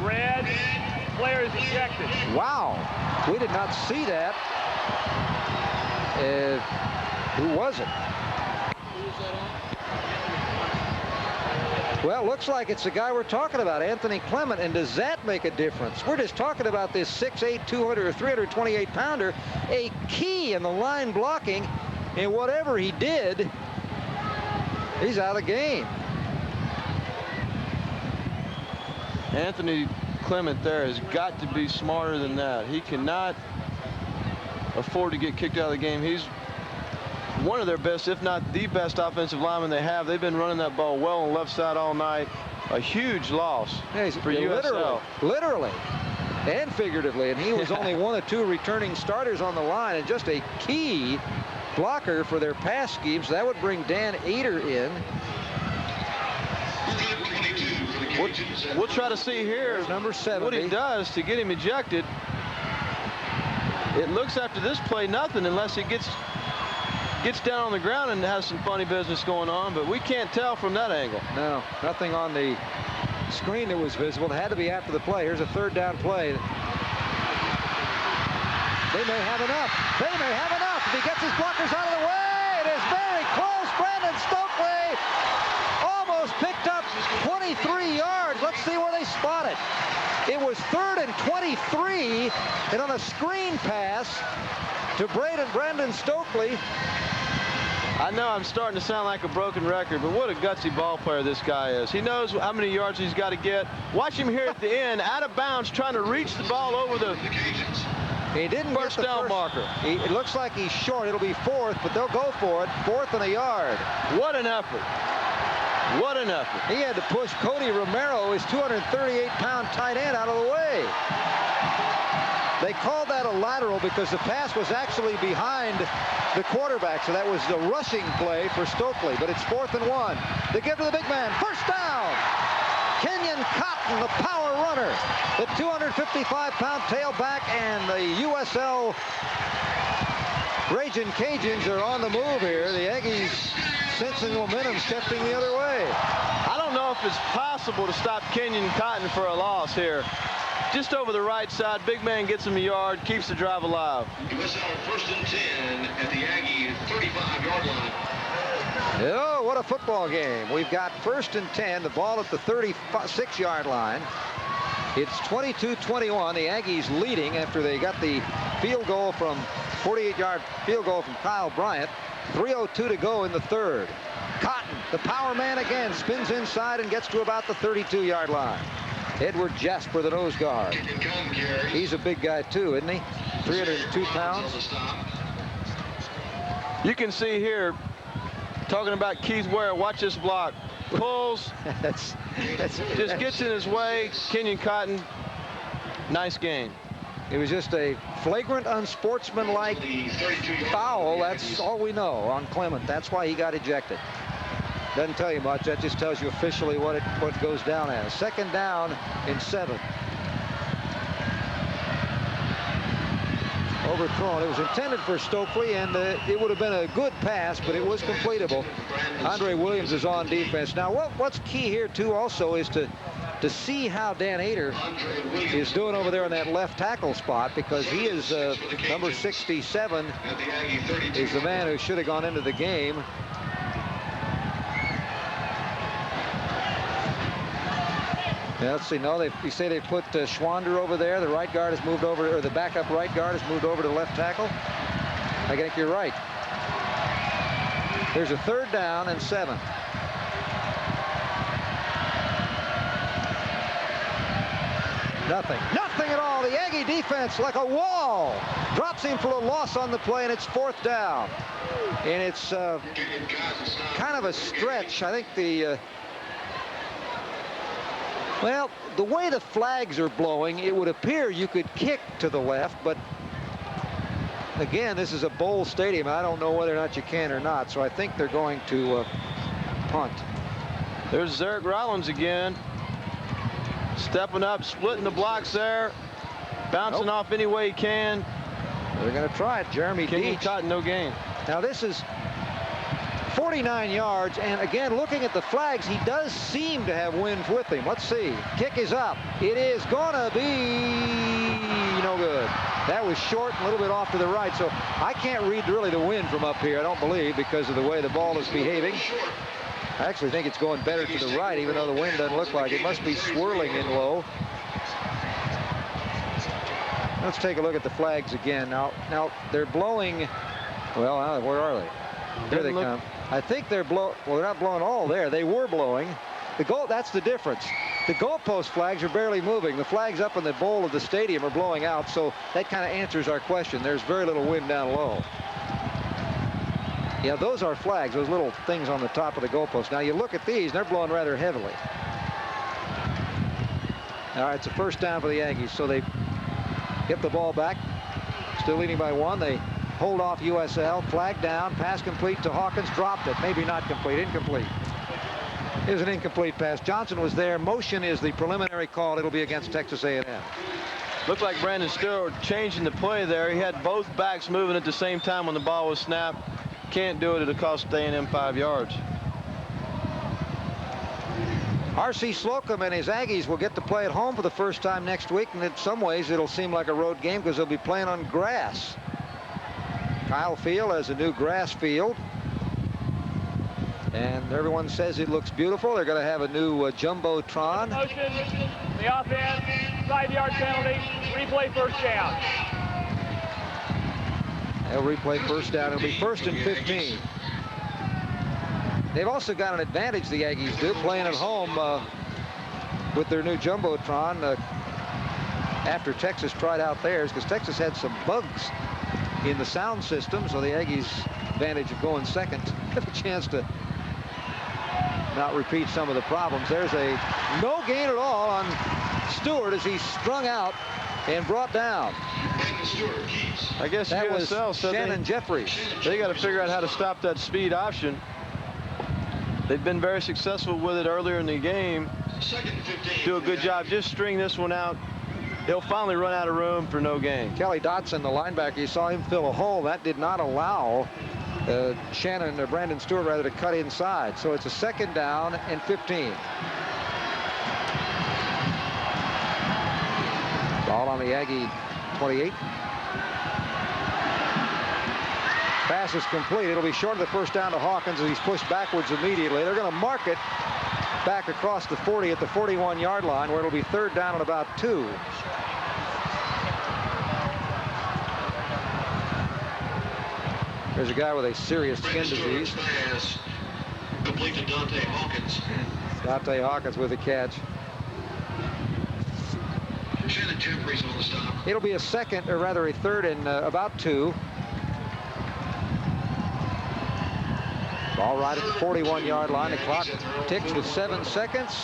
Red. Player is ejected. Wow. We did not see that. Who was it? Well, looks like it's the guy we're talking about, Anthony Clement. And does that make a difference? We're just talking about this 6'8", 200 or 328 pounder, a key in the line blocking. And whatever he did, he's out of the game. Anthony Clement there has got to be smarter than that. He cannot afford to get kicked out of the game. He's one of their best, if not the best offensive lineman they have. They've been running that ball well on the left side all night. A huge loss for USL. Literally and figuratively. And he was only one of 2 returning starters on the line, and just a key blocker for their pass schemes. That would bring Dan Ader in. We'll try to see here number 70. What he does to get him ejected. It looks after this play nothing unless he gets down on the ground and has some funny business going on, but we can't tell from that angle. No, nothing on the screen that was visible. It had to be after the play. Here's a 3rd down play. They may have enough. They may have enough. If he gets his blockers out of the way, it is very close. Brandon Stokley almost picked up 23 yards. Let's see where they spot it. It was 3rd and 23, and on a screen pass to Brandon Stokley. I know I'm starting to sound like a broken record, but what a gutsy ball player this guy is. He knows how many yards he's got to get. Watch him here at the end, out of bounds, trying to reach the ball over the He didn't first get the down marker. It looks like he's short. It'll be 4th, but they'll go for it. 4th and a yard. What an effort. What an effort. He had to push Cody Romero, his 238-pound tight end, out of the way. They called that a lateral because the pass was actually behind the quarterback, so that was the rushing play for Stokley. But it's 4th and 1. They give to the big man. First down. Kenyon Cotton, the power runner, the 255-pound tailback, and the USL Ragin Cajuns are on the move here. The Aggies sensing momentum, shifting the other way. I don't know if it's possible to stop Kenyon Cotton for a loss here. Just over the right side, big man gets him a yard, keeps the drive alive. USL 1st and 10 at the Aggie 35-yard line. Oh, what a football game. We've got 1st and 10, the ball at the 36-yard line. It's 22-21. The Aggies leading after they got the field goal from 48-yard field goal from Kyle Bryant. 3:02 to go in the 3rd. Cotton, the power man again, spins inside and gets to about the 32-yard line. Edward Jasper, the nose guard. He's a big guy too, isn't he? 302 pounds. You can see here, talking about Keith Ware, watch this block. Pulls, just gets in his way. Kenyon Cotton, nice game. It was just a flagrant, unsportsmanlike foul. That's all we know on Clement. That's why he got ejected. Doesn't tell you much. That just tells you officially what goes down as. 2nd down and 7. Overthrown. It was intended for Stokley, and it would have been a good pass, but it was completable. Andre Williams is on defense. Now, what's key here, too, also, is to see how Dan Ader is doing over there in that left tackle spot, because he is number 67 is the man who should have gone into the game. Yeah, let's see. No, you say they put Schwander over there. The right guard has moved over, or the backup right guard has moved over to left tackle. I think you're right. There's a 3rd down and 7. Nothing at all. The Aggie defense, like a wall, drops him for a loss on the play, and it's 4th down. And it's kind of a stretch. I think well, the way the flags are blowing, it would appear you could kick to the left, but again, this is a bowl stadium. I don't know whether or not you can or not, so I think they're going to punt. There's Zarek Rollins again. Stepping up, splitting the blocks there, bouncing off any way he can. They're going to try it. Jeremy Kenyon Deach. Cotton, no gain. Now this is 49 yards, and again, looking at the flags, he does seem to have wind with him. Let's see. Kick is up. It is gonna be no good. That was short, a little bit off to the right, so I can't read really the wind from up here, I don't believe, because of the way the ball is behaving. I actually think it's going better to the right, even though the wind doesn't look like it. Must be swirling in low. Let's take a look at the flags again. Now they're blowing. Well, where are they? Here they come. I think they're well, they're not blowing all there. They were blowing. That's the difference. The goalpost flags are barely moving. The flags up in the bowl of the stadium are blowing out, so that kind of answers our question. There's very little wind down low. Yeah, those are flags, those little things on the top of the goalpost. Now you look at these, and they're blowing rather heavily. All right, it's a first down for the Aggies, so they get the ball back. Still leading by 1. They hold off USL. Flag down. Pass complete to Hawkins. Dropped it. Maybe not complete. Incomplete. It was an incomplete pass. Johnson was there. Motion is the preliminary call. It'll be against Texas A&M. Looked like Brandon Stewart changing the play there. He had both backs moving at the same time when the ball was snapped. Can't do it. It'll cost A&M 5 yards. R.C. Slocum and his Aggies will get to play at home for the first time next week, and in some ways it'll seem like a road game because they'll be playing on grass. Kyle Field has a new grass field, and everyone says it looks beautiful. They're going to have a new jumbotron. Motion, the offense, 5-yard penalty, replay first down. They'll replay first down. It'll be 1st and 15. They've also got an advantage, the Aggies do, playing at home with their new jumbotron after Texas tried out theirs, because Texas had some bugs in the sound system, so the Aggies' advantage of going second have a chance to not repeat some of the problems. There's a no gain at all on Stewart as he's strung out and brought down. I guess that USL was Shannon Jeffries. They got to figure out how to stop that speed option. They've been very successful with it earlier in the game. Do a good job. Just string this one out. They'll finally run out of room for no gain. Kelly Dotson, the linebacker, you saw him fill a hole. That did not allow Brandon Stewart rather to cut inside. So it's a 2nd down and 15. Ball on the Aggie 28. Pass is complete. It'll be short of the first down to Hawkins as he's pushed backwards immediately. They're going to mark it back across the 40 at the 41-yard line, where it'll be 3rd down and about 2. There's a guy with a serious skin disease. Complete to Dante Hawkins. Dante Hawkins with a catch. Shannon Jeffries on the stop. It'll be a 3rd and about 2. Ball right at the 41-yard line. The clock ticks with 7 seconds.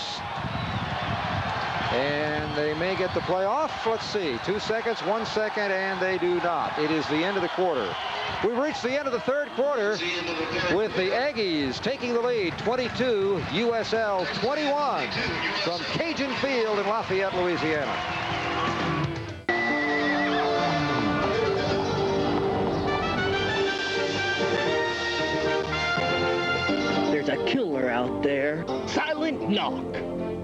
And they may get the play off. Let's see. 2 seconds, 1 second, and they do not. It is the end of the quarter. We've reached the end of the 3rd quarter with the Aggies taking the lead, 22, USL 21 from Cajun Field in Lafayette, Louisiana. There's a killer out there. Silent knock.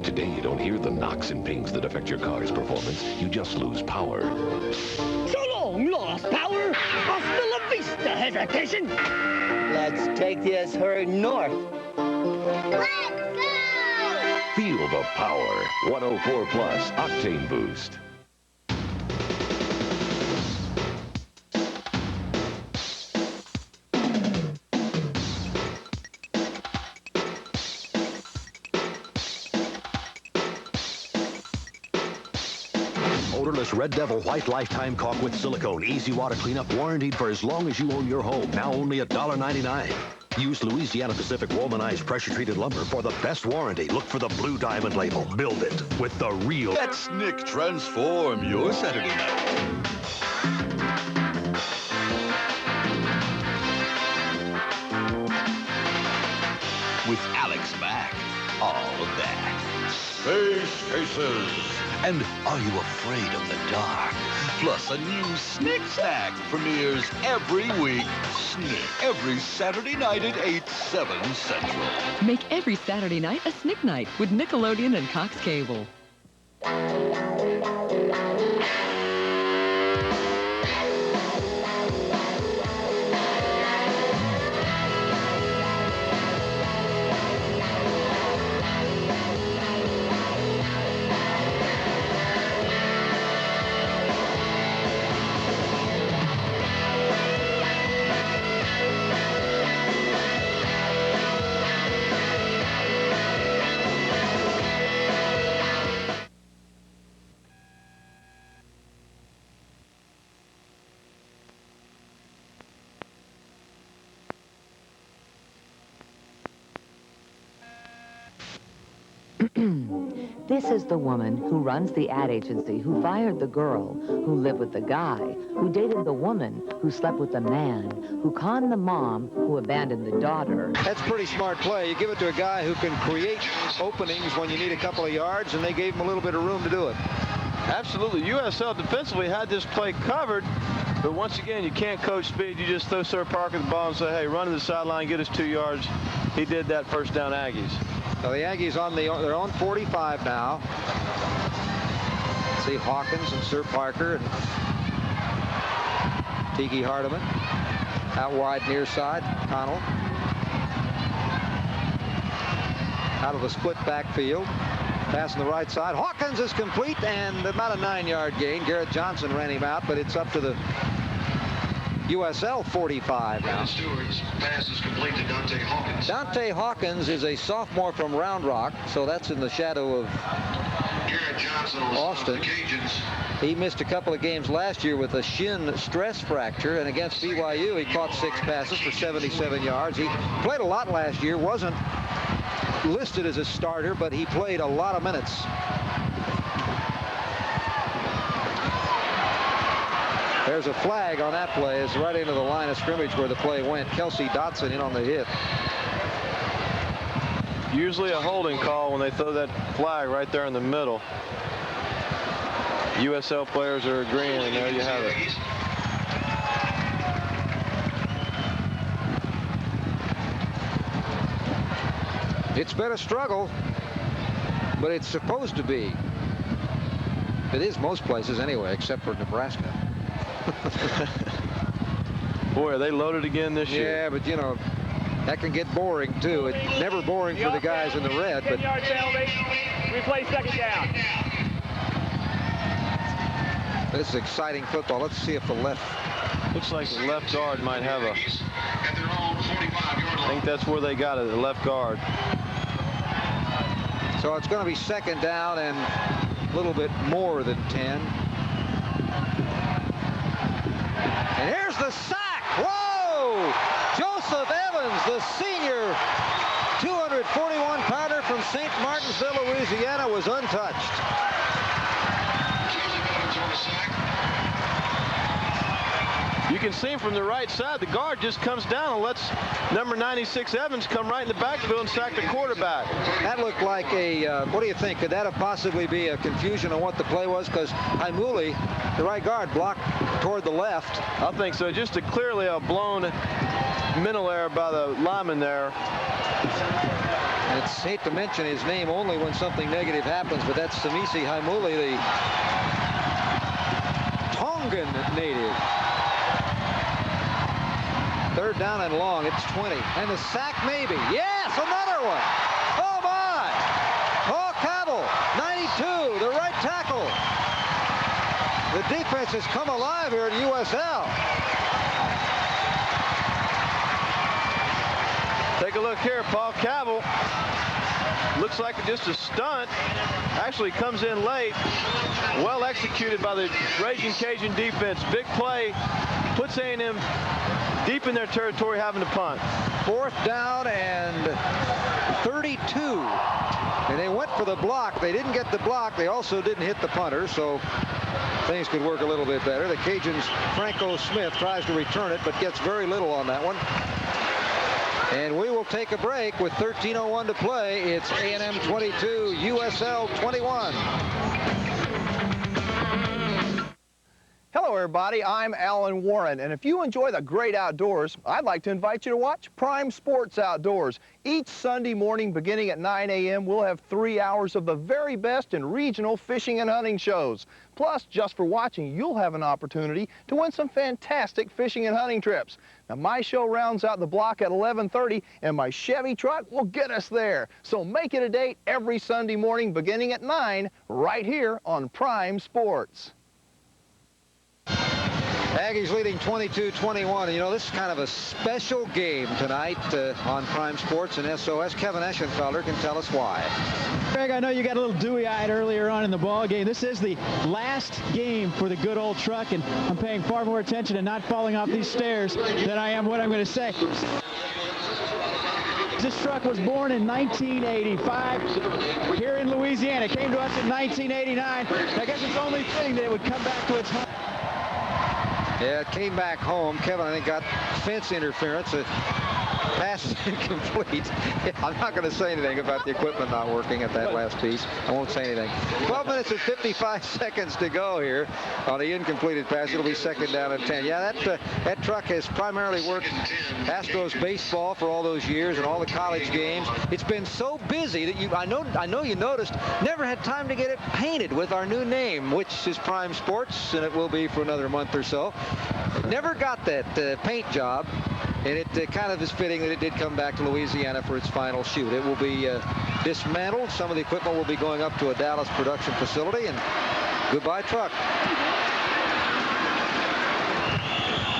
Today you don't hear the knocks and pings that affect your car's performance. You just lose power. So long, lost power. Hasta la vista, hesitation. Let's take this herd north. Let's go! Feel the power. 104 Plus Octane Boost. Odorless Red Devil White Lifetime Caulk with Silicone. Easy water cleanup, warranted for as long as you own your home. Now only $1.99. Use Louisiana Pacific Womanized pressure-treated lumber for the best warranty. Look for the blue diamond label. Build it with the real... Let Snick transform your Saturday night. With Alex Mack, all of that. Space Cases. And are you afraid of the dark? Plus, a new Snick Snack premieres every week. Snick, every Saturday night at 8, 7 Central. Make every Saturday night a Snick Night with Nickelodeon and Cox Cable. This is the woman who runs the ad agency, who fired the girl, who lived with the guy, who dated the woman, who slept with the man, who conned the mom, who abandoned the daughter. That's pretty smart play. You give it to a guy who can create openings when you need a couple of yards, and they gave him a little bit of room to do it. Absolutely. USL defensively had this play covered, but once again, you can't coach speed. You just throw Sir Parker the ball and say, hey, run to the sideline, get us 2 yards. He did that. First down, Aggies. So the Aggies on their own 45 now. See Hawkins and Sir Parker and Tiki Hardiman out wide near side. Connell out of the split backfield. Pass on the right side. Hawkins is complete and about a 9-yard gain. Garrett Johnson ran him out, but it's up to the USL 45 now. Pass is complete to Dante Hawkins. Dante Hawkins is a sophomore from Round Rock, so that's in the shadow of Garrett Johnson Austin. The Cajuns. He missed a couple of games last year with a shin stress fracture, and against BYU, he caught 6 passes for 77 yards. He played a lot last year, wasn't listed as a starter, but he played a lot of minutes. There's a flag on that play. It's right into the line of scrimmage where the play went. Kelsey Dotson in on the hit. Usually a holding call when they throw that flag right there in the middle. USL players are agreeing, and there you have it. It's been a struggle, but it's supposed to be. It is most places anyway, except for Nebraska. Boy, are they loaded again this year. Yeah, but you know, that can get boring too. It's never boring for the guys in the red. But 10-yard penalty. Replay second down. This is exciting football. Let's see if the left. Looks like the left guard might have a. I think that's where they got it, the left guard. So it's going to be second down and a little bit more than 10. And here's the sack. Whoa! Joseph Evans, the senior 241-pounder from St. Martinsville, Louisiana, was untouched. You can see him from the right side. The guard just comes down and lets number 96 Evans come right in the backfield and sack the quarterback. That looked like a, what do you think? Could that have possibly be a confusion on what the play was? Because Haimuli, the right guard, blocked toward the left. I think so. Just clearly a blown mental error by the lineman there. It's hate to mention his name only when something negative happens, but that's Samisi Haimuli, the Tongan native. Third down and long. It's 20. And the sack maybe. Yes, another one. Oh, my. Paul Cabell, 92, the right tackle. The defense has come alive here at USL. Take a look here. Paul Cabell looks like just a stunt. Actually comes in late. Well executed by the Ragin Cajun defense. Big play. Puts A&M deep in their territory, having to punt. Fourth down and 32. And they went for the block. They didn't get the block. They also didn't hit the punter, so things could work a little bit better. The Cajuns, Franco Smith tries to return it, but gets very little on that one. And we will take a break with 13:01 to play. It's A&M 22, USL 21. Hello, everybody. I'm Alan Warren, and if you enjoy the great outdoors, I'd like to invite you to watch Prime Sports Outdoors. Each Sunday morning, beginning at 9 a.m., we'll have 3 hours of the very best in regional fishing and hunting shows. Plus, just for watching, you'll have an opportunity to win some fantastic fishing and hunting trips. Now, my show rounds out the block at 11:30, and my Chevy truck will get us there. So make it a date every Sunday morning, beginning at 9, right here on Prime Sports. Aggies leading 22-21. You know, this is kind of a special game tonight on Prime Sports and SOS. Kevin Eschenfelder can tell us why. Greg, I know you got a little dewy-eyed earlier on in the ball game. This is the last game for the good old truck, and I'm paying far more attention to not falling off these stairs than I am what I'm going to say. This truck was born in 1985 here in Louisiana. Came to us in 1989. I guess it's the only thing that it would come back to its home. Yeah, it came back home. Kevin, I think, got fence interference. Pass is incomplete. I'm not going to say anything about the equipment not working at that last piece. I won't say anything. 12 minutes and 55 seconds to go here on the incompleted pass. It'll be 2nd down and 10. Yeah, that truck has primarily worked Astros baseball for all those years and all the college games. It's been so busy that I know you noticed, never had time to get it painted with our new name, which is Prime Sports, and it will be for another month or so. Never got that paint job. And it kind of is fitting that it did come back to Louisiana for its final shoot. It will be dismantled. Some of the equipment will be going up to a Dallas production facility. And goodbye, truck.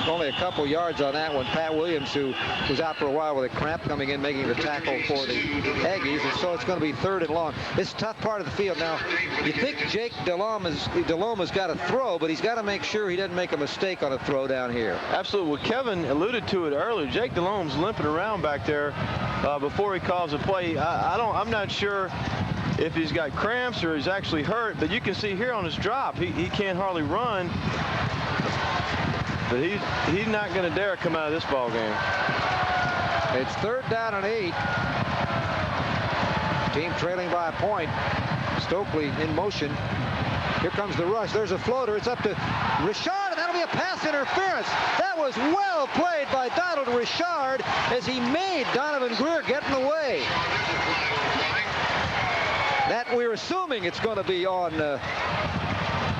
Only a couple yards on that one. Pat Williams, who was out for a while with a cramp, coming in, making the tackle for the Aggies. And so it's going to be 3rd and long. It's a tough part of the field. Now, you think Jake Delhomme has got to throw, but he's got to make sure he doesn't make a mistake on a throw down here. Absolutely. Well, Kevin alluded to it earlier. Jake Delhomme's limping around back there before he calls a play. I'm not sure if he's got cramps or he's actually hurt, but you can see here on his drop, he can't hardly run. But he's not going to dare come out of this ball game. It's 3rd down and 8. Team trailing by a point. Stokley in motion. Here comes the rush. There's a floater. It's up to Richard, and that'll be a pass interference. That was well played by Donald Richard as he made Donovan Greer get in the way. That we're assuming it's going to be on.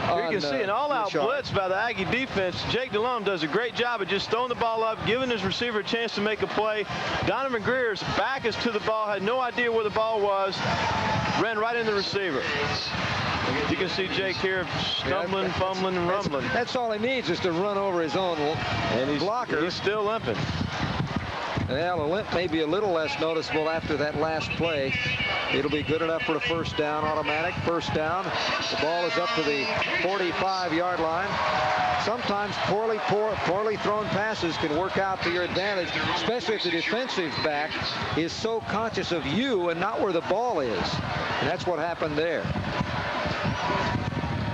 Here you can see an all-out blitz by the Aggie defense. Jake Delhomme does a great job of just throwing the ball up, giving his receiver a chance to make a play. Donovan Greer's back is to the ball, had no idea where the ball was, ran right in the receiver. You can see Jake here stumbling, fumbling, and rumbling. That's all he needs is to run over his own blocker. He's still limping. Well, a limp may be a little less noticeable after that last play. It'll be good enough for a 1st down, automatic 1st down. The ball is up to the 45-yard line. Sometimes poorly thrown passes can work out to your advantage, especially if the defensive back is so conscious of you and not where the ball is. And that's what happened there.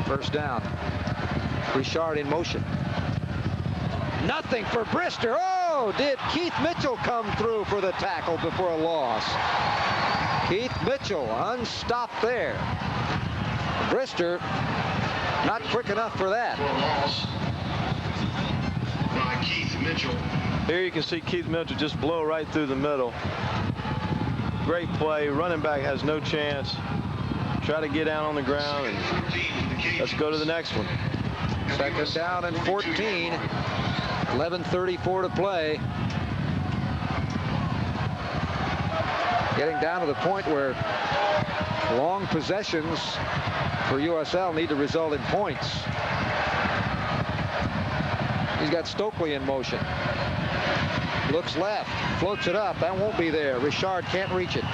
1st down. Richard in motion. Nothing for Brister. Oh, did Keith Mitchell come through for the tackle before a loss? Keith Mitchell unstopped there. Brister not quick enough for that. By Keith Mitchell. Here you can see Keith Mitchell just blow right through the middle. Great play. Running back has no chance. Try to get down on the ground, and let's go to the next one. 2nd down and 14. 11:34 to play. Getting down to the point where long possessions for USL need to result in points. He's got Stokley in motion. Looks left, floats it up. That won't be there. Richard can't reach it.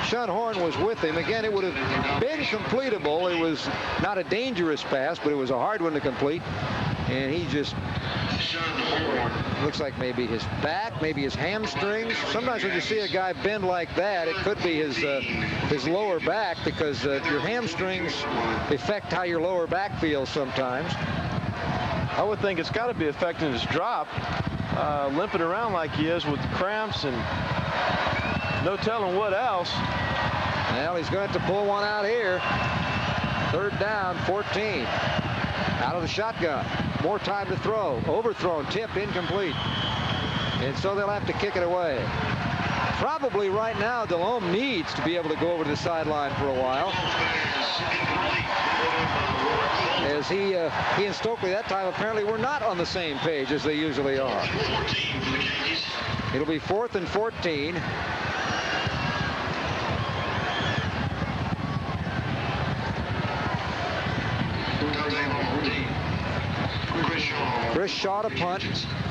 Shunhorn was with him. Again, it would have been completable. It was not a dangerous pass, but it was a hard one to complete. And he just looks like maybe his back, maybe his hamstrings. Sometimes when you see a guy bend like that, it could be his lower back, because your hamstrings affect how your lower back feels sometimes. I would think it's got to be affecting his drop. Limping around like he is with cramps and no telling what else. Well, he's going to have to pull one out here. 3rd down, 14. Out of the shotgun. More time to throw. Overthrown, tipped, incomplete. And so they'll have to kick it away. Probably right now, Delhomme needs to be able to go over to the sideline for a while. As he and Stokley that time apparently were not on the same page as they usually are. It'll be 4th and 14. Chris Shaw to punt.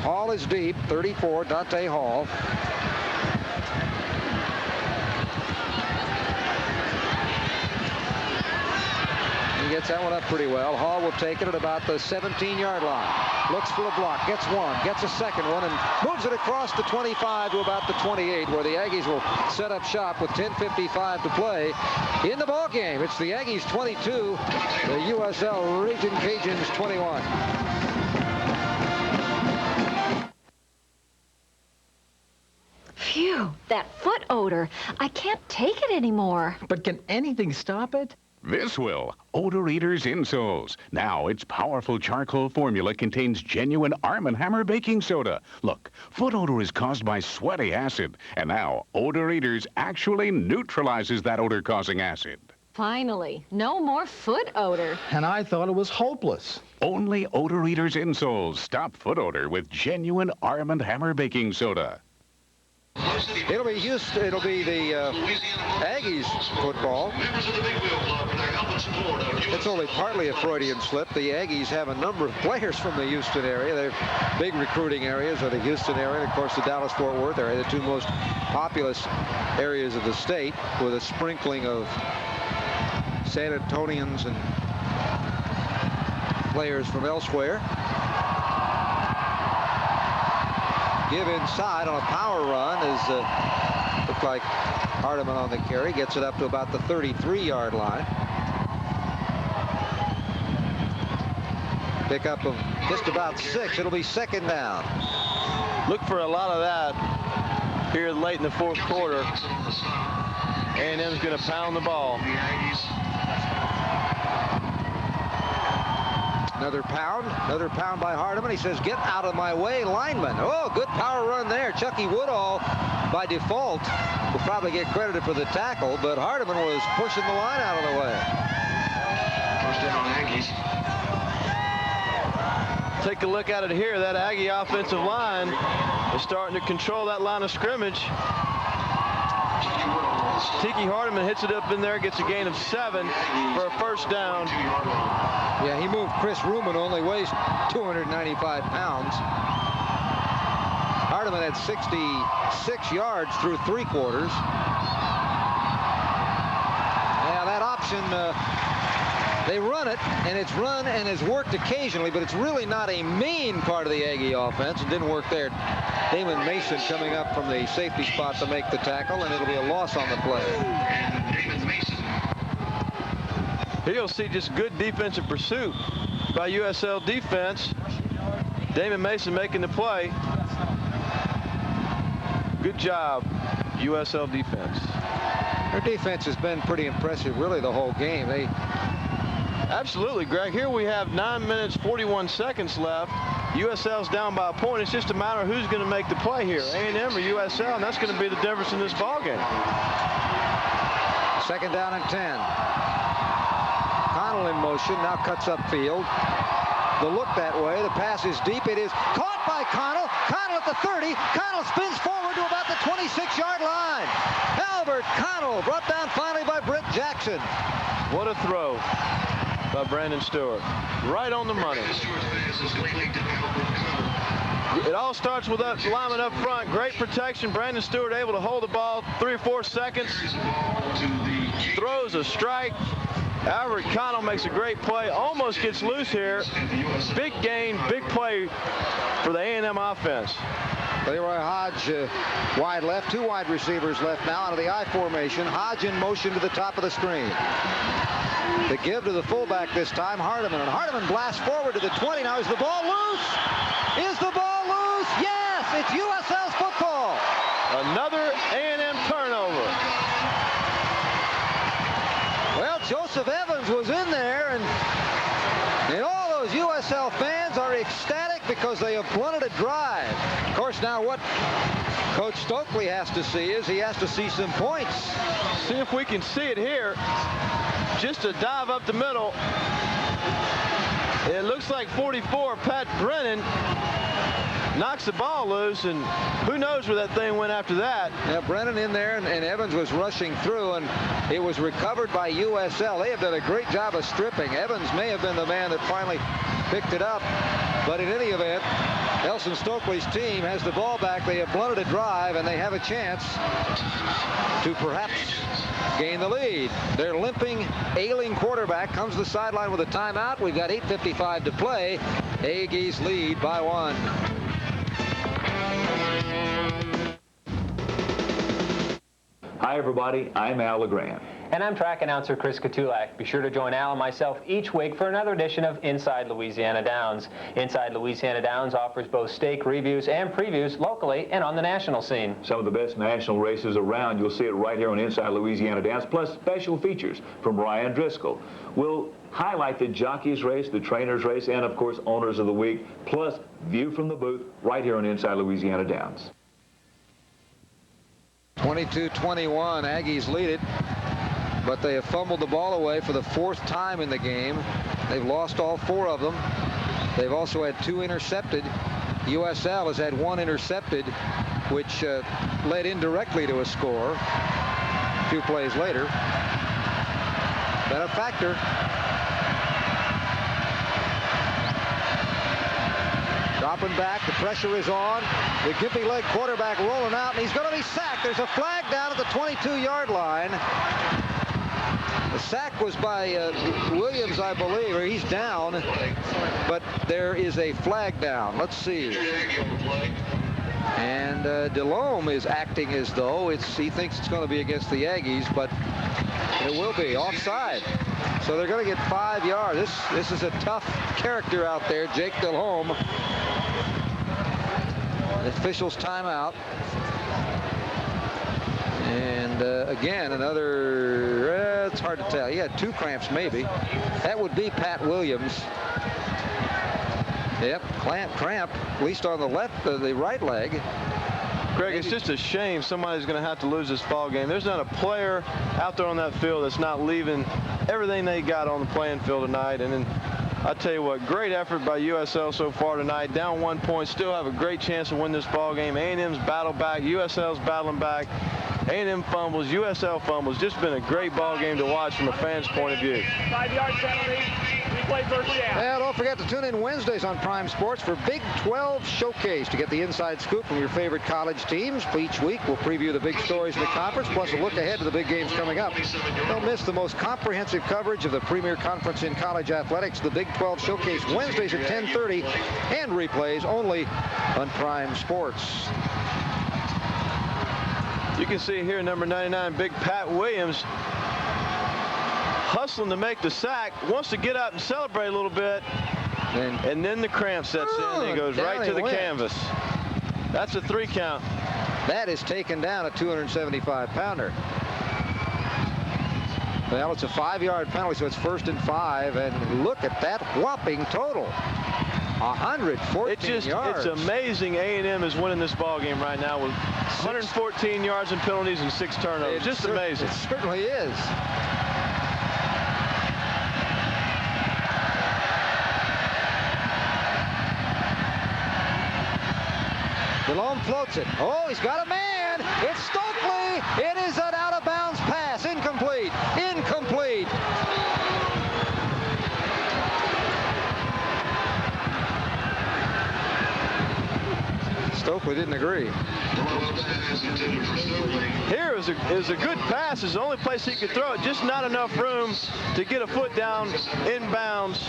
Hall is deep. 34, Dante Hall. gets that one up pretty well. Hall will take it at about the 17-yard line. Looks for a block, gets one, gets a second one, and moves it across the 25 to about the 28, where the Aggies will set up shop with 10:55 to play in the ball game. It's the Aggies 22, the USL Ragin Cajuns 21. Phew, that foot odor. I can't take it anymore. But can anything stop it? This will. Odor Eaters insoles. Now, its powerful charcoal formula contains genuine Arm & Hammer baking soda. Look, foot odor is caused by sweaty acid. And now, Odor Eaters actually neutralizes that odor-causing acid. Finally, no more foot odor. And I thought it was hopeless. Only Odor Eaters insoles stop foot odor with genuine Arm & Hammer baking soda. It'll be Houston. It'll be the Aggies football. It's only partly a Freudian slip. The Aggies have a number of players from the Houston area. Their big recruiting areas are the Houston area and, of course, the Dallas-Fort Worth area, the two most populous areas of the state, with a sprinkling of San Antonians and players from elsewhere. Give inside on a power run is looked like Hardiman on the carry. Gets it up to about the 33-yard line. Pickup of just about 6. It'll be second down. Look for a lot of that here late in the fourth quarter. A&M's going to pound the ball. Another pound by Hardiman. He says, get out of my way, lineman. Oh, good power run there. Chucky Woodall, by default, will probably get credited for the tackle, but Hardiman was pushing the line out of the way. First down, Aggies. Take a look at it here. That Aggie offensive line is starting to control that line of scrimmage. Tiki Hardiman hits it up in there, gets a gain of 7 for a first down. Yeah, he moved Chris Ruman, only weighs 295 pounds. Hardiman had 66 yards through 3 quarters. Yeah, that option, they run it, and it's run and has worked occasionally, but it's really not a main part of the Aggie offense. It didn't work there. Damon Mason coming up from the safety spot to make the tackle, and it'll be a loss on the play. Here you'll see just good defensive pursuit by USL defense. Damon Mason making the play. Good job, USL defense. Their defense has been pretty impressive, really, the whole game. Absolutely, Greg. Here we have 9 minutes, 41 seconds left. USL's down by a point. It's just a matter of who's going to make the play here, A&M or USL, and that's going to be the difference in this ballgame. Second down and 10. Connell in motion, now cuts upfield. The look that way, the pass is deep. It is caught by Connell. Connell at the 30. Connell spins forward to about the 26-yard line. Albert Connell brought down finally by Britt Jackson. What a throw by Brandon Stewart. Right on the money. It all starts with that lineman up front. Great protection. Brandon Stewart able to hold the ball 3 or 4 seconds. Throws a strike. Albert Connell makes a great play. Almost gets loose here. Big gain, big play for the A&M offense. Leroy Hodge wide left. 2 wide receivers left now out of the I formation. Hodge in motion to the top of the screen. The give to the fullback this time, Hardiman. And Hardiman blasts forward to the 20. Now is the ball loose? Is the ball loose? Yes, it's USL's football. Another A&M turnover. Well, Joseph Evans was in there, and all those USL fans are ecstatic because they have blunted a drive. Of course, now what Coach Stokley has to see is he has to see some points. See if we can see it here. Just a dive up the middle. It looks like 44, Pat Brennan, knocks the ball loose, and who knows where that thing went after that. Yeah, Brennan in there, and Evans was rushing through, and it was recovered by USL. They have done a great job of stripping. Evans may have been the man that finally picked it up, but in any event, El Brandon Stokley's team has the ball back. They have blunted a drive, and they have a chance to perhaps gain the lead. Their limping, ailing quarterback comes to the sideline with a timeout. We've got 8:55 to play. Aggies lead by 1. Hi, everybody. I'm Al LeGrand. And I'm track announcer Chris Katulak. Be sure to join Al and myself each week for another edition of Inside Louisiana Downs. Inside Louisiana Downs offers both stake reviews and previews locally and on the national scene. Some of the best national races around. You'll see it right here on Inside Louisiana Downs, plus special features from Ryan Driscoll. We'll highlight the jockeys race, the trainers race, and, of course, owners of the week, plus view from the booth right here on Inside Louisiana Downs. 22-21, Aggies lead it, but they have fumbled the ball away for the 4th time in the game. They've lost all 4 of them. They've also had 2 intercepted. USL has had 1 intercepted, which led indirectly to a score a few plays later. Been a factor. Dropping back, the pressure is on. The gimpy leg quarterback rolling out, and he's going to be sacked. There's a flag down at the 22-yard line. The sack was by Williams, I believe, or he's down, but there is a flag down. Let's see. And Delhomme is acting as though he thinks it's going to be against the Aggies, but it will be offside. So they're going to get 5 yards. This is a tough character out there, Jake Delhomme. The officials timeout. And again, another, it's hard to tell. He had 2 cramps maybe. That would be Pat Williams. Yep, cramp, at least on the right leg. Greg, it's just a shame somebody's going to have to lose this ball game. There's not a player out there on that field that's not leaving everything they got on the playing field tonight. And then I tell you what, great effort by USL so far tonight. Down 1 point, still have a great chance to win this ball game. A&M's battled back, USL's battling back. A&M fumbles, USL fumbles. Just been a great ball game to watch from a fan's point of view. 5-yard penalty. Replay first down. Well, don't forget to tune in Wednesdays on Prime Sports for Big 12 Showcase to get the inside scoop from your favorite college teams. Each week, we'll preview the big stories of the conference, plus a look ahead to the big games coming up. Don't miss the most comprehensive coverage of the premier conference in college athletics, the Big 12 Showcase, Wednesdays at 10:30, and replays only on Prime Sports. You can see here number 99, Big Pat Williams, hustling to make the sack, wants to get up and celebrate a little bit, and then the cramp sets in and he goes right to the canvas. That's a 3 count. That is taken down, a 275-pounder. Well, it's a 5-yard penalty, so it's 1st and 5, and look at that whopping total. 114 yards. It's amazing A&M is winning this ball game right now with 114 yards and penalties and 6 turnovers. Just amazing. It certainly is. Delhomme floats it. Oh, he's got a man. It's Stokley. It is an out-of-bounds pass. Incomplete. Incomplete. Stokley didn't agree. Here is a good pass. It's the only place he could throw it. Just not enough room to get a foot down inbounds.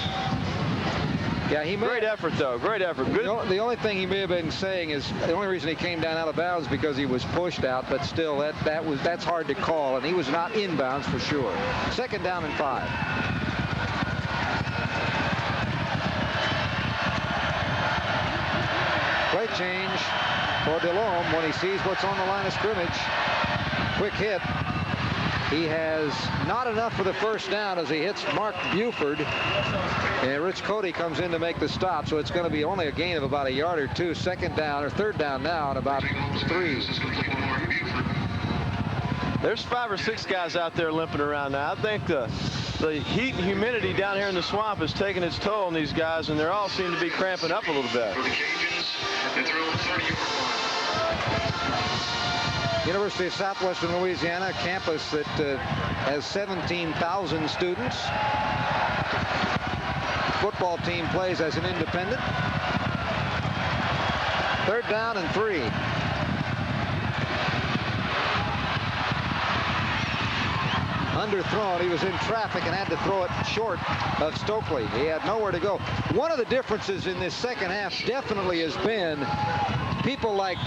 Yeah, great effort, though. Great effort. Good. The only thing he may have been saying is the only reason he came down out of bounds because he was pushed out, but still, that's hard to call, and he was not inbounds for sure. 2nd down and 5. Play change for Delhomme when he sees what's on the line of scrimmage. Quick hit. He has not enough for the 1st down as he hits Mark Buford. And Rich Cody comes in to make the stop, so it's going to be only a gain of about a yard or 2. 2nd down or 3rd down now and about 3. There's 5 or 6 guys out there limping around now. I think the heat and humidity down here in the swamp is taking its toll on these guys, and they all seem to be cramping up a little bit. For the Cajuns, they throw a 30-yard University of Southwestern Louisiana, a campus that has 17,000 students. Football team plays as an independent. 3rd down and 3. Underthrown. He was in traffic and had to throw it short of Stokley. He had nowhere to go. One of the differences in this second half definitely has been people like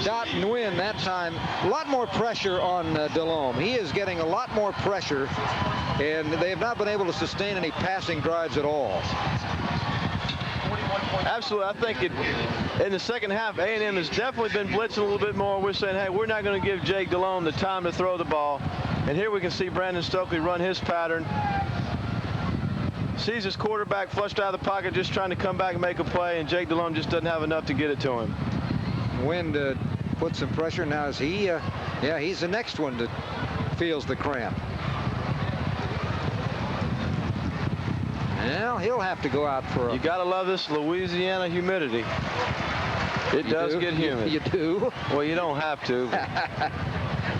Dot Nguyen that time, a lot more pressure on Delhomme. He is getting a lot more pressure, and they have not been able to sustain any passing drives at all. Absolutely. I think in the second half, A&M has definitely been blitzing a little bit more. We're saying, hey, we're not going to give Jake Delhomme the time to throw the ball. And here we can see Brandon Stokley run his pattern. Sees his quarterback flushed out of the pocket, just trying to come back and make a play, and Jake Delhomme just doesn't have enough to get it to him. Wind put some pressure. Now is he, yeah, he's the next one that feels the cramp. Well, he'll have to go out for a... You got to love this Louisiana humidity. It does get humid. You do? Well, you don't have to.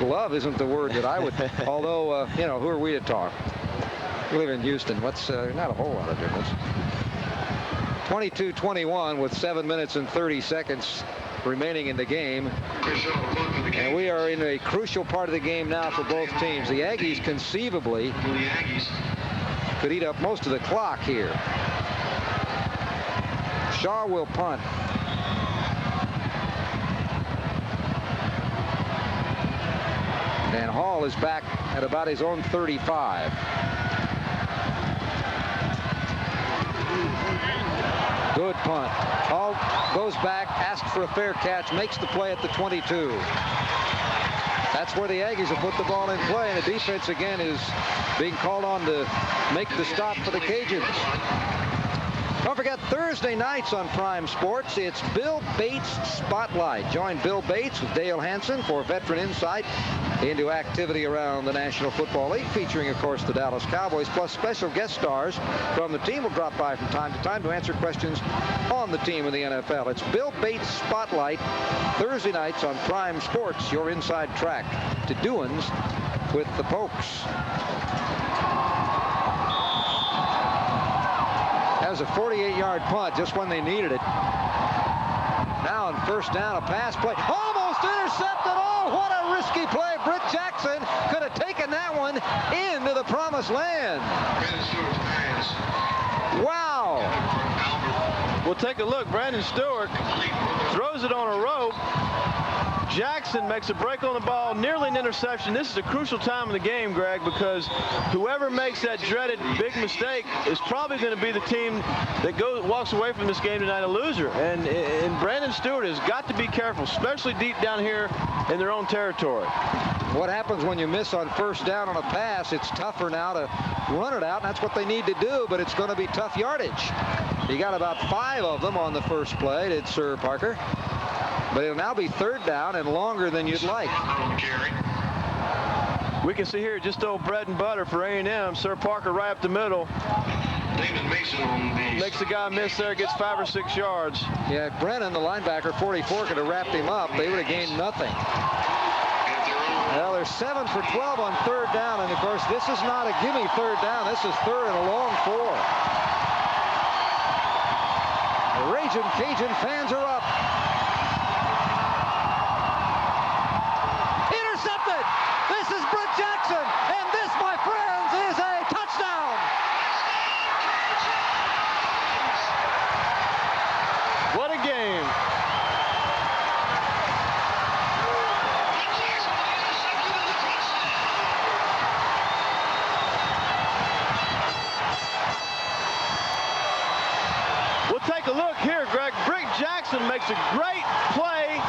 Love isn't the word that I would, although, you know, who are we to talk? We live in Houston. What's not a whole lot of difference. 22-21 with 7 minutes and 30 seconds remaining in the game. And we are in a crucial part of the game now for both teams. The Aggies conceivably could eat up most of the clock here. Shaw will punt. And Hall is back at about his own 35. Good punt. Hall goes back, asks for a fair catch, makes the play at the 22. That's where the Aggies have put the ball in play, and the defense again is being called on to make the stop for the Cajuns. Don't forget, Thursday nights on Prime Sports, it's Bill Bates Spotlight. Join Bill Bates with Dale Hansen for veteran insight into activity around the National Football League, featuring, of course, the Dallas Cowboys, plus special guest stars from the team will drop by from time to time to answer questions on the team in the NFL. It's Bill Bates Spotlight, Thursday nights on Prime Sports, your inside track to doings with the Pokes. That was a 48-yard punt just when they needed it. Now on 1st down, a pass play. Almost intercepted. Oh, what a risky play. Britt Jackson could have taken that one into the promised land. Wow. We'll take a look. Brandon Stewart throws it on a rope. Jackson makes a break on the ball, nearly an interception. This is a crucial time in the game, Greg, because whoever makes that dreaded big mistake is probably going to be the team that walks away from this game tonight a loser. And Brandon Stewart has got to be careful, especially deep down here in their own territory. What happens when you miss on 1st down on a pass? It's tougher now to run it out, and that's what they need to do, but it's going to be tough yardage. He got about 5 of them on the first play, did Sir Parker. But it'll now be 3rd down and longer than you'd like. We can see here just old bread and butter for A&M. Sir Parker right up the middle. Makes the guy miss there, gets 5 or 6 yards. Yeah, Brennan, the linebacker, 44, could have wrapped him up. They would have gained nothing. Well, they're 7 for 12 on 3rd down, and of course, this is not a gimme 3rd down. This is 3rd and a long 4. The Ragin Cajun fans are up. Intercepted! This is Britt Jackson, and this, my friends, is a touchdown! What a game! We'll take a look here, Greg. Britt Jackson makes a great play,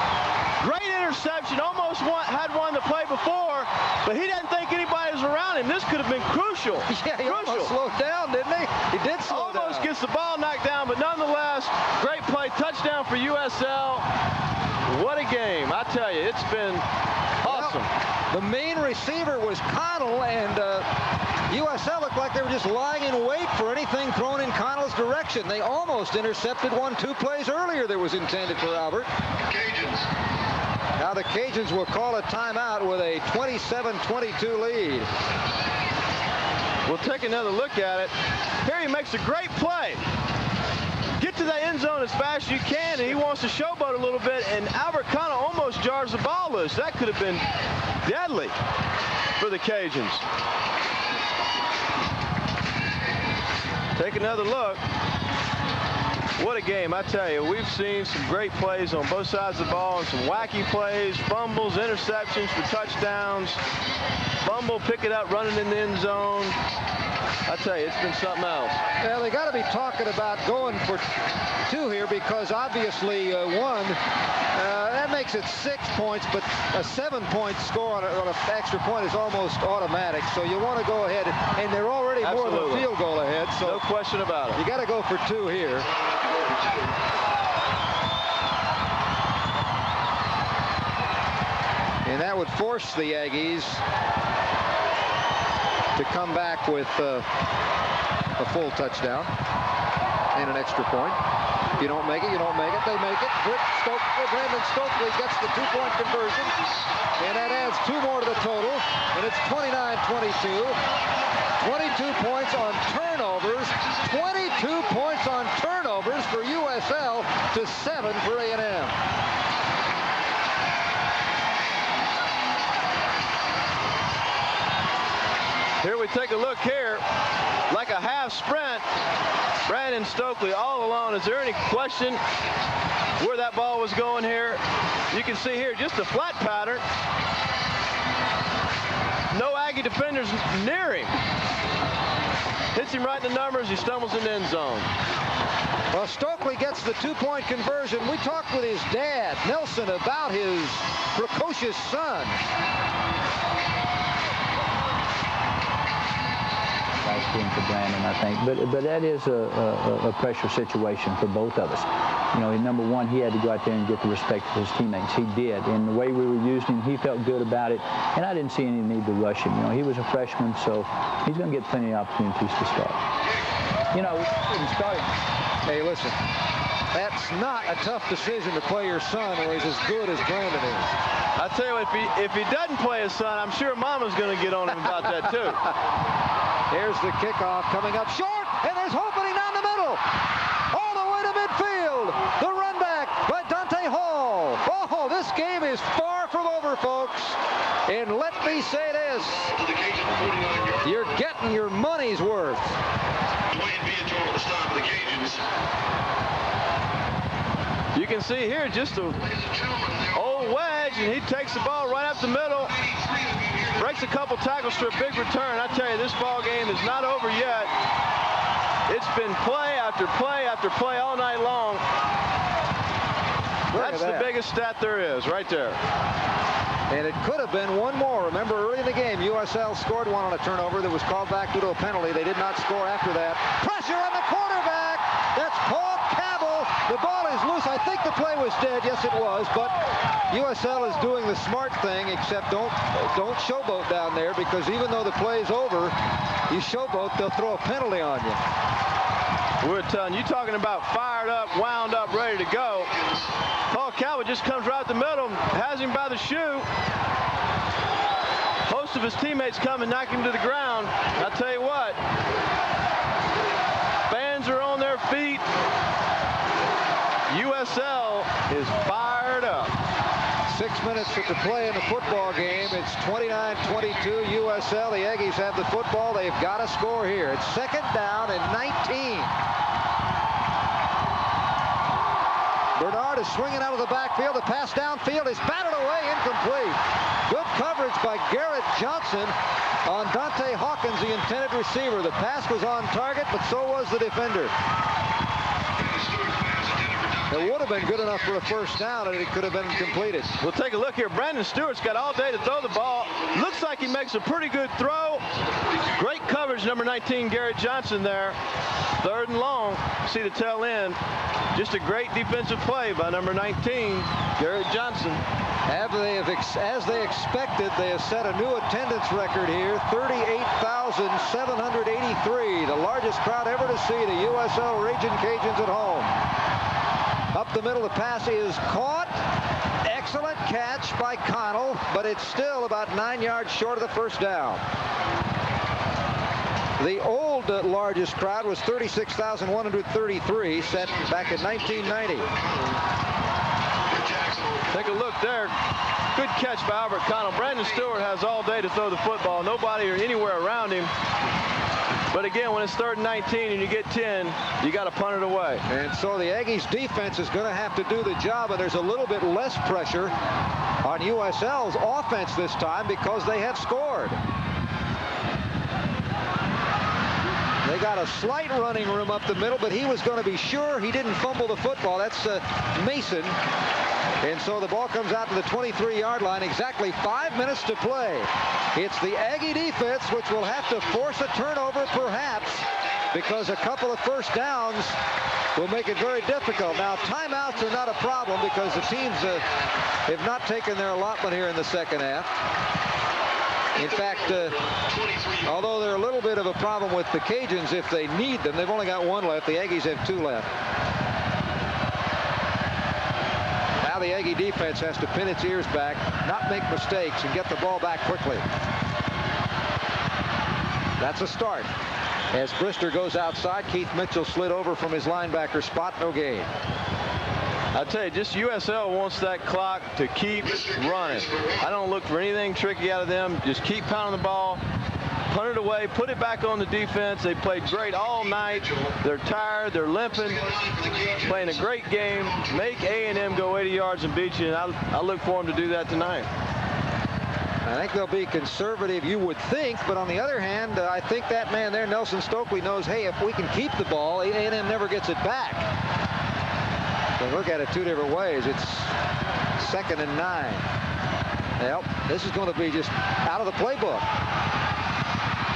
great interception, almost had one the play before, but he didn't think anybody was around him. This could have been crucial. Yeah, he almost slowed down, didn't he? He did slow down. Almost gets the ball knocked down, but nonetheless, great play, touchdown for USL. What a game. I tell you, it's been awesome. Well, the main receiver was Connell, and USL looked like they were just lying in wait for anything thrown in Connell's direction. They almost intercepted 1-2 plays earlier that was intended for Albert. Cajuns. Now the Cajuns will call a timeout with a 27-22 lead. We'll take another look at it. Here he makes a great play. get to the end zone as fast as you can, and he wants to showboat a little bit, and Albert kind of almost jars the ball loose. That could have been deadly for the Cajuns. Take another look. What a game, I tell you. We've seen some great plays on both sides of the ball and some wacky plays, fumbles, interceptions for touchdowns. Fumble, pick it up, running in the end zone. I tell you, it's been something else. Well, they got to be talking about going for 2 here because obviously 1, that makes it 6 points, but a 7-point score on an extra point is almost automatic. So you want to go ahead, and they're already more than a field goal ahead. So no question about it. You got to go for 2 here. And that would force the Aggies to come back with a full touchdown and an extra point. If you don't make it, you don't make it. They make it. Brandon Stokley gets the 2-point conversion, and that adds 2 more to the total, and it's 29-22. 22 points on turnovers. 22 points on turnovers for USL to 7 for A&M. Here we take a look here, like a half sprint. Brandon Stokley all alone. Is there any question where that ball was going here? You can see here just a flat pattern. No Aggie defenders near him. Hits him right in the numbers. He stumbles in the end zone. Well, Stokley gets the 2-point conversion. We talked with his dad, Nelson, about his precocious son. Nice game for Brandon, I think. But that is a pressure situation for both of us. You know, number one, he had to go out there and get the respect of his teammates. He did. And the way we were using him, he felt good about it. And I didn't see any need to rush him. You know, he was a freshman, so he's going to get plenty of opportunities to start. You know, in starting. Hey, listen, that's not a tough decision to play your son who is as good as Brandon is. I tell you, if he doesn't play his son, I'm sure Mama's going to get on him about that, too. Here's the kickoff coming up short, and there's opening down the middle. All the way to midfield. The run back by Dante Hall. Oh, this game is far from over, folks. And let me say this. You're getting your money's worth. You can see here just an old wedge, and he takes the ball right up the middle. Breaks a couple tackles for a big return. I tell you, this ball game is not over yet. It's been play after play after play all night long. That's the biggest stat there is, right there. And it could have been one more. Remember, early in the game, USL scored one on a turnover that was called back due to a penalty. They did not score after that. Pressure on the quarterback. That's Paul Cabell. The ball is loose. I think the play was dead. Yes, it was. But USL is doing the smart thing, except don't showboat down there, because even though the play is over, you showboat, they'll throw a penalty on you. We're telling you, talking about fired up, wound up, ready to go. Paul Cabell just comes right up the middle, has him by the shoe. Most of his teammates come and knock him to the ground. I tell you what, fans are on their feet. USL is fired up. 6 minutes to play in the football game. It's 29-22 USL. The Aggies have the football. They've got to score here. It's 2nd down and 19. Bernard is swinging out of the backfield. The pass downfield is batted away, incomplete. Good coverage by Garrett Johnson on Dante Hawkins, the intended receiver. The pass was on target, but so was the defender. It would have been good enough for a first down, and it could have been completed. We'll take a look here. Brandon Stewart's got all day to throw the ball. Looks like he makes a pretty good throw. Great coverage, number 19, Garrett Johnson there. 3rd and long. See the tail end. Just a great defensive play by number 19, Garrett Johnson. As they expected, they have set a new attendance record here, 38,783, the largest crowd ever to see the USL Ragin Cajuns at home. Up the middle, the pass is caught. Excellent catch by Connell, but it's still about 9 yards short of the first down. The old largest crowd was 36,133, set back in 1990. Take a look there. Good catch by Albert Connell. Brandon Stewart has all day to throw the football. Nobody or anywhere around him. But again, when it's 3rd and 19 and you get 10, you got to punt it away. And so the Aggies defense is going to have to do the job, and there's a little bit less pressure on USL's offense this time because they have scored. They got a slight running room up the middle, but he was going to be sure he didn't fumble the football. That's Mason. And so the ball comes out to the 23-yard line. Exactly 5 minutes to play. It's the Aggie defense which will have to force a turnover perhaps because a couple of first downs will make it very difficult. Now, timeouts are not a problem because the teams have not taken their allotment here in the second half. In fact, although they're a little bit of a problem with the Cajuns if they need them, they've only got 1 left. The Aggies have 2 left. Now the Aggie defense has to pin its ears back, not make mistakes, and get the ball back quickly. That's a start. As Brister goes outside, Keith Mitchell slid over from his linebacker spot, no gain. I tell you, just USL wants that clock to keep running. I don't look for anything tricky out of them. Just keep pounding the ball, punt it away, put it back on the defense. They played great all night. They're tired, they're limping, playing a great game. Make A&M go 80 yards and beat you, and I look for them to do that tonight. I think they'll be conservative, you would think, but on the other hand, I think that man there, Nelson Stokley, knows, hey, if we can keep the ball, A&M never gets it back. So look at it 2 different ways. It's 2nd and 9. Well, this is going to be just out of the playbook.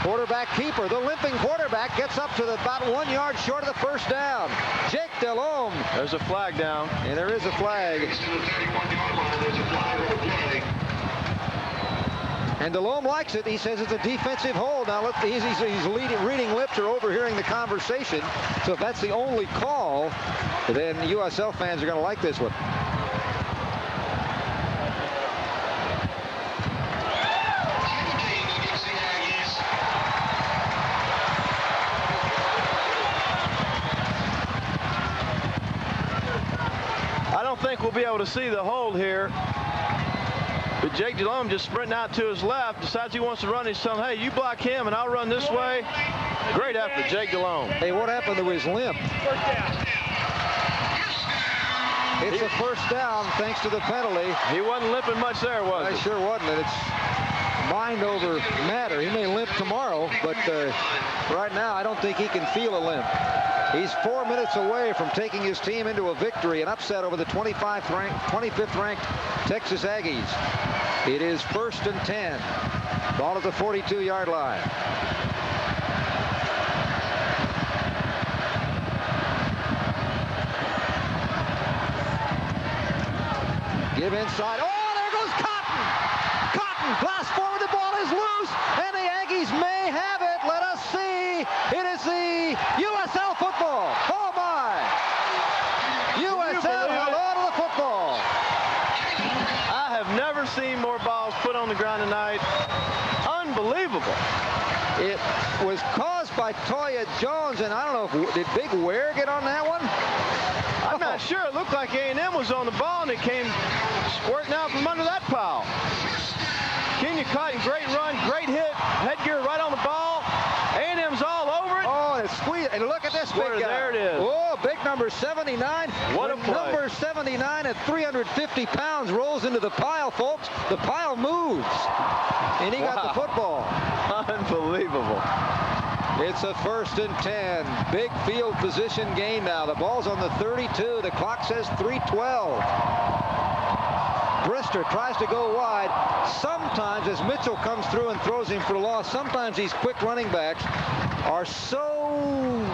Quarterback keeper, the limping quarterback, gets up to about 1 yard short of the first down. Jake Delhomme. There's a flag down. And there is a flag. And Delhomme likes it. He says it's a defensive hold. Now, look, he's reading lips or overhearing the conversation. So if that's the only call, then USL fans are going to like this one. I don't think we'll be able to see the hold here. But Jake Delhomme just sprinting out to his left, decides he wants to run. He's telling, hey, you block him and I'll run this way. Great effort, Jake Delhomme. Hey, what happened to his limp? It's a first down thanks to the penalty. He wasn't limping much there, was he? Sure wasn't. It's mind over matter. He may limp tomorrow, but right now I don't think he can feel a limp. He's 4 minutes away from taking his team into a victory, an upset over the 25th ranked Texas Aggies. It is 1st and 10. Ball at the 42-yard line. Give inside. Oh, there goes Cotton. Cotton, blast forward. The ball is loose, and the Aggies may have it. Let us see. It is the USL football. Oh, my. USL held on to the football. I have never seen more balls put on the ground tonight. Unbelievable. It was caused by Toya Jones, and I don't know if did Big Ware get on that one? I'm not sure. It looked like A&M was on the ball, and it came squirting out from under that pile. Kenya Cotton, great run, great hit, headgear right on the ball. A&M's all over it. Oh, it's squeezed. And look at this big guy. There it is. Oh, big number 79. What a play. Number 79 at 350 pounds rolls into the pile, folks. The pile moves. And he got the football. Unbelievable. It's a 1st and 10. Big field position gain now. The ball's on the 32. The clock says 3:12. Brister tries to go wide. Sometimes, as Mitchell comes through and throws him for loss, sometimes these quick running backs are so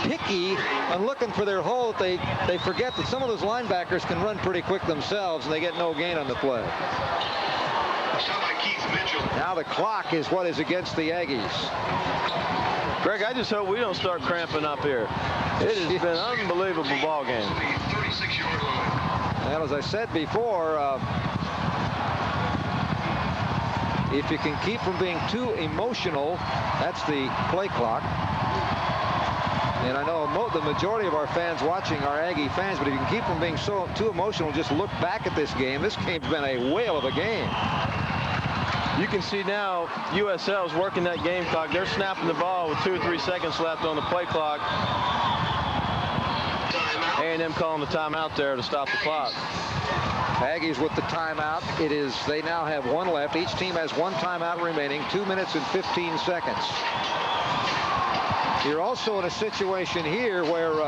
picky on looking for their hole that they forget that some of those linebackers can run pretty quick themselves, and they get no gain on the play. Now the clock is what is against the Aggies. Greg, I just hope we don't start cramping up here. It has been an unbelievable ball game. Well, as I said before, If you can keep from being too emotional, that's the play clock. And I know the majority of our fans watching are Aggie fans, but if you can keep from being too emotional, just look back at this game. This game's been a whale of a game. You can see now USL is working that game clock. They're snapping the ball with 2 or 3 seconds left on the play clock. A&M calling the timeout there to stop the clock. Aggies with the timeout. They now have 1 left. Each team has 1 timeout remaining, 2 minutes and 15 seconds. You're also in a situation here where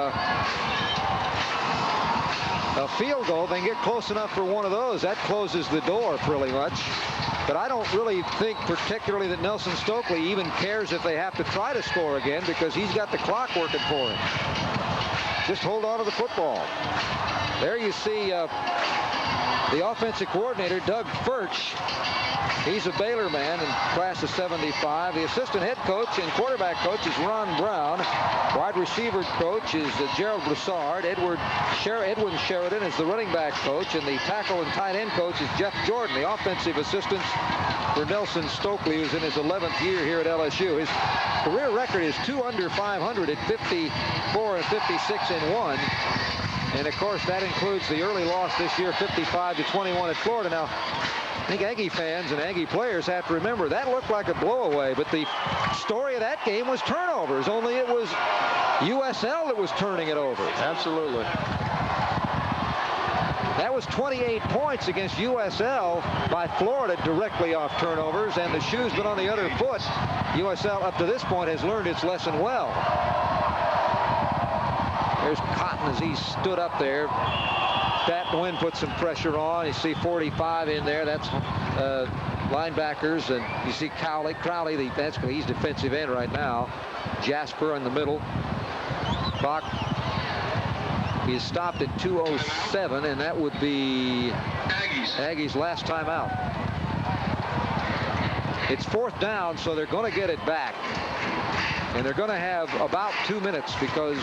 a field goal, they can get close enough for one of those. That closes the door pretty much. But I don't really think particularly that Nelson Stokley even cares if they have to try to score again, because he's got the clock working for him. Just hold on to the football. There you see the offensive coordinator, Doug Furch. He's a Baylor man in class of 75. The assistant head coach and quarterback coach is Ron Brown. Wide receiver coach is Gerald Broussard. Edwin Sheridan is the running back coach, and the tackle and tight end coach is Jeff Jordan. The offensive assistants for Nelson Stokley, who's in his 11th year here at LSU. His career record is 2 under 500 at 54 and 56 and 1. And of course that includes the early loss this year, 55-21 at Florida. Now, I think Aggie fans and Aggie players have to remember that looked like a blowaway, but the story of that game was turnovers, only it was USL that was turning it over. Absolutely. That was 28 points against USL by Florida directly off turnovers, and the shoe's been on the other foot. USL up to this point has learned its lesson well. There's Cotton as he stood up there. That wind put some pressure on. You see 45 in there. That's linebackers, and you see Crowley. He's defensive end right now. Jasper in the middle. Clock is stopped at 2:07, and that would be Aggies' last time out. It's 4th down, so they're going to get it back, and they're going to have about 2 minutes because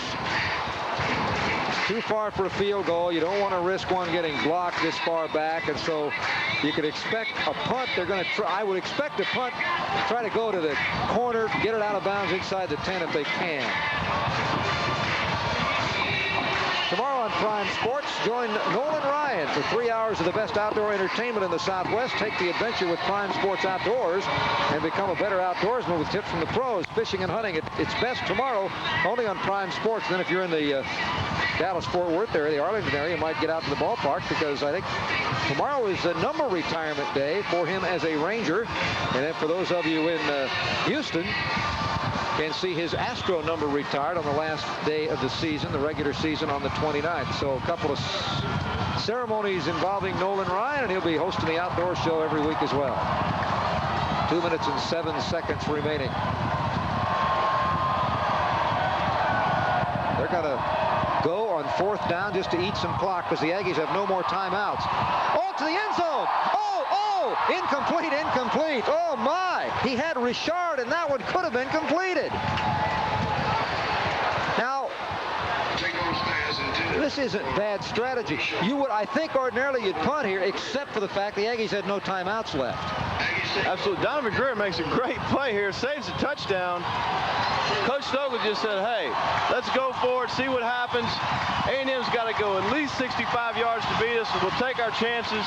too far for a field goal. You don't want to risk one getting blocked this far back, and so you could expect a punt. They're going to try. I would expect a punt, try to go to the corner, get it out of bounds inside the 10 if they can. Tomorrow on Prime Sports, join Nolan Ryan for 3 hours of the best outdoor entertainment in the Southwest. Take the adventure with Prime Sports Outdoors and become a better outdoorsman with tips from the pros. Fishing and hunting at its best tomorrow, only on Prime Sports. And then if you're in the Dallas-Fort Worth area, the Arlington area, you might get out to the ballpark, because I think tomorrow is a number retirement day for him as a Ranger. And then for those of you in Houston, can see his Astro number retired on the last day of the season, the regular season, on the 29th. So a couple of ceremonies involving Nolan Ryan, and he'll be hosting the outdoor show every week as well. 2 minutes and 7 seconds remaining. They're going to go on 4th down just to eat some clock, because the Aggies have no more timeouts. Oh, to the end zone. Incomplete. Oh, my. He had Richard, and that one could have been completed. Now, this isn't bad strategy. I think ordinarily you'd punt here, except for the fact the Aggies had no timeouts left. Absolutely. Donovan Greer makes a great play here, saves a touchdown. Coach Stokley just said, hey, let's go for it, see what happens. A&M's got to go at least 65 yards to beat us, and we'll take our chances.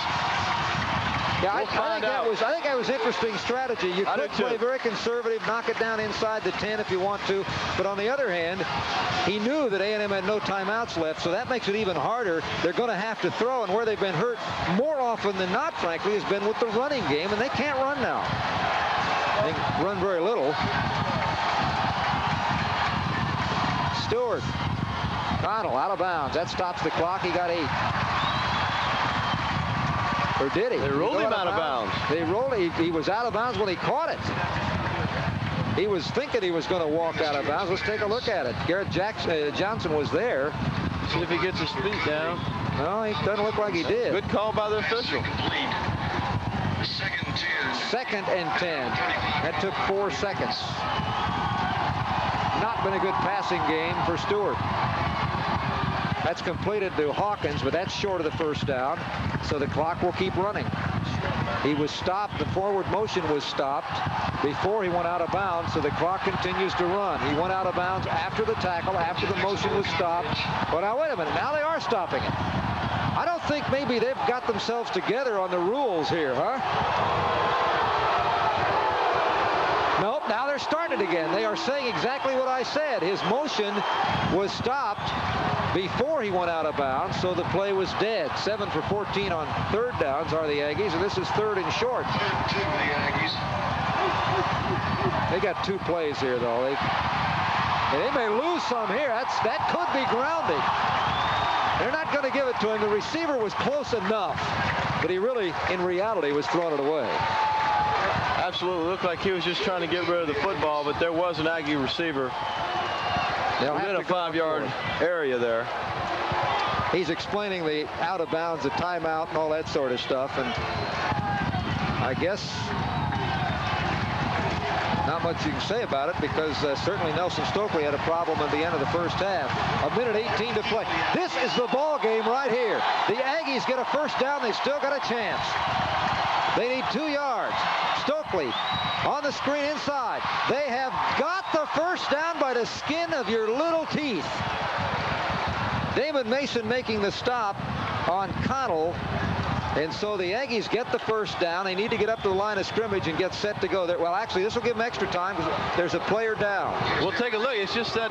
Yeah, I think that was interesting strategy. You could play very conservative, knock it down inside the 10 if you want to. But on the other hand, he knew that A&M had no timeouts left, so that makes it even harder. They're going to have to throw, and where they've been hurt more often than not, frankly, has been with the running game, and they can't run now. They run very little. Stewart. Connell out of bounds. That stops the clock. He got 8. Or did he? They rolled him out of bounds. They rolled him. He was out of bounds when he caught it. He was thinking he was going to walk out of bounds. Let's take a look at it. Garrett Johnson was there. See if he gets his feet down. No, he doesn't look like he did. Good call by the official. 2nd and 10. That took 4 seconds. Not been a good passing game for Stewart. That's completed to Hawkins, but that's short of the 1st down, so the clock will keep running. He was stopped. The forward motion was stopped before he went out of bounds, so the clock continues to run. He went out of bounds after the tackle, after the motion was stopped. But now, wait a minute. Now they are stopping it. I don't think maybe they've got themselves together on the rules here, huh? Nope, now they're starting it again. They are saying exactly what I said. His motion was stopped before he went out of bounds, so the play was dead. 7 for 14 on third downs are the Aggies, and this is third and short. They got 2 plays here, though. They may lose some here. That could be grounding. They're not going to give it to him. The receiver was close enough, but he really, in reality, was throwing it away. Absolutely looked like he was just trying to get rid of the football, but there was an Aggie receiver within a 5-yard area there. He's explaining the out of bounds, the timeout, and all that sort of stuff, and I guess not much you can say about it, because certainly Nelson Stokley had a problem at the end of the first half. 1:18 to play. This is the ball game right here. The Aggies get a first down. They still got a chance. They need 2 yards. Stokley on the screen inside. They have got the first down by the skin of your little teeth. Damon Mason making the stop on Connell. And so the Aggies get the first down. They need to get up to the line of scrimmage and get set to go there. Well, actually, this will give them extra time because there's a player down. We'll take a look. It's just that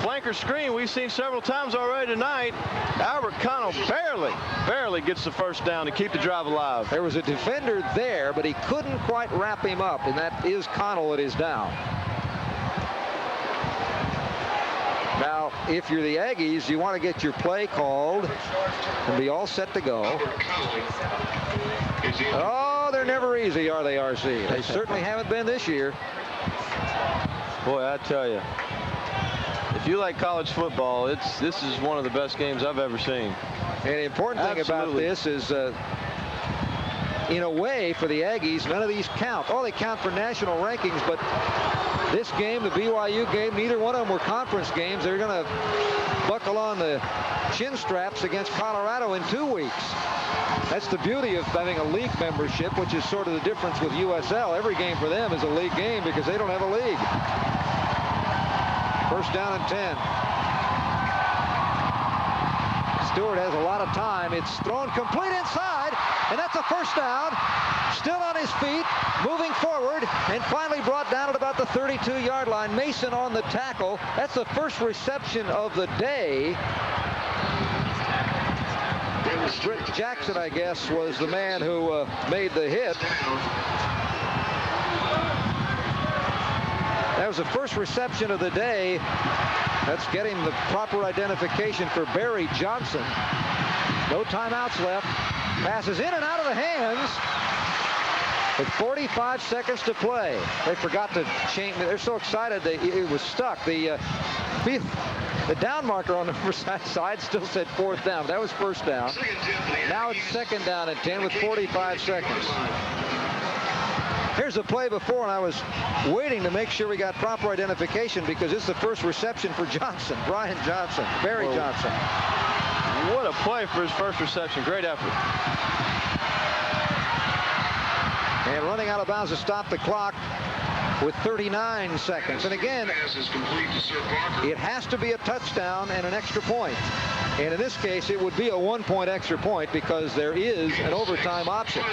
flanker screen we've seen several times already tonight. Albert Connell barely gets the first down to keep the drive alive. There was a defender there, but he couldn't quite wrap him up, and that is Connell that is down. Now, if you're the Aggies, you want to get your play called and be all set to go. Oh, they're never easy, are they, RC? They certainly haven't been this year. Boy, I tell you, if you like college football, this is one of the best games I've ever seen. And the important thing about this is, in a way, for the Aggies, none of these count. Oh, they count for national rankings, but this game, the BYU game, neither one of them were conference games. They're going to buckle on the chin straps against Colorado in 2 weeks. That's the beauty of having a league membership, which is sort of the difference with USL. Every game for them is a league game because they don't have a league. First down and 10. Stewart has a lot of time. It's thrown complete inside, and that's a first down. Still on his feet, moving forward, and finally brought down at about the 32-yard line. Mason on the tackle. That's the first reception of the day. Britt Jackson, I guess, was the man who made the hit. That was the first reception of the day. That's getting the proper identification for Barry Johnson. No timeouts left. Passes in and out of the hands with 45 seconds to play. They forgot to change. They're so excited it was stuck. The down marker on the first side still said 4th down. That was first down. Now it's 2nd down and 10 with 45 seconds. Here's the play before, and I was waiting to make sure we got proper identification because it's the first reception for Johnson, Brian Johnson, Barry Johnson. What a play for his first reception. Great effort. And running out of bounds to stop the clock with 39 seconds. And again, it has to be a touchdown and an extra point. And in this case, it would be a 1-point extra point because there is an overtime option.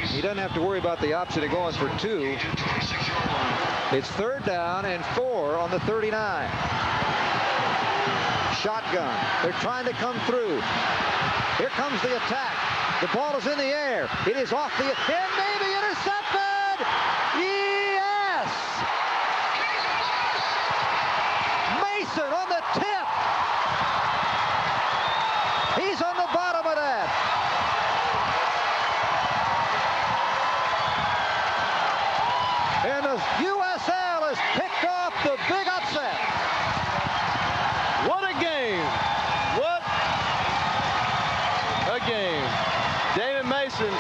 He doesn't have to worry about the option of going for 2. It's 3rd down and 4 on the 39. Shotgun. They're trying to come through. Here comes the attack. The ball is in the air. It is off the and maybe intercepted. Yes! Mason on the tip. He's on the bottom of that. And the USL has picked off the big upset. What a game. What a game. Damon Mason,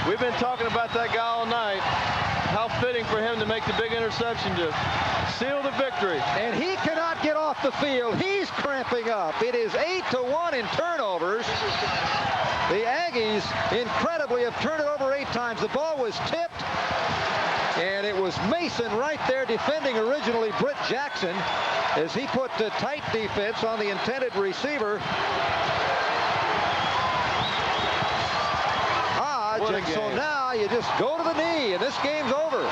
we've been talking about that guy all night. How fitting for him to make the big interception to seal the victory. And he cannot get off the field. He's cramping up. It is 8-1 in turnovers. The Aggies incredibly have turned it over 8 times. The ball was tipped, and it was Mason right there defending originally Britt Jackson as he put the tight defense on the intended receiver. Hodge, and so now you just go to the knee, and this game's over.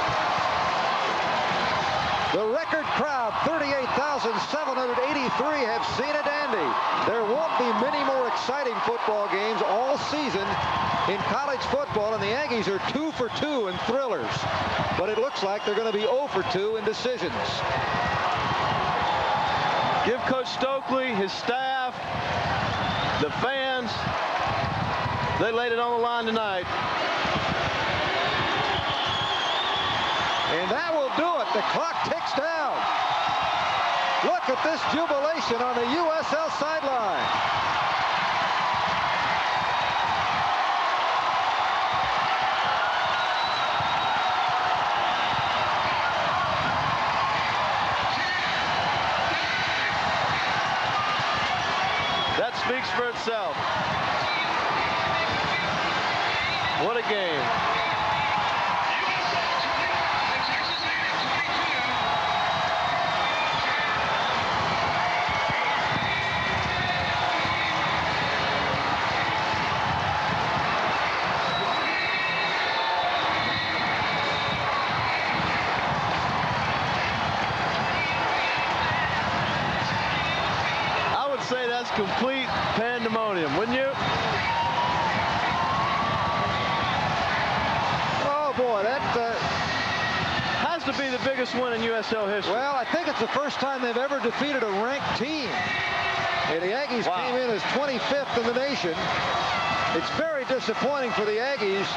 The record crowd, 38,783, have seen a dandy. There won't be many more exciting football games all season in college football, and the Aggies are 2 for 2 in thrillers. But it looks like they're going to be 0 for 2 in decisions. Give Coach Stokley, his staff, the fans, they laid it on the line tonight. And that will do it. The clock ticks down. Look at this jubilation on the USL sideline. That speaks for itself. What a game. Say that's complete pandemonium, wouldn't you? Oh boy, that has to be the biggest win in USL history. Well, I think it's the first time they've ever defeated a ranked team. And the Aggies came in as 25th in the nation. It's very disappointing for the Aggies.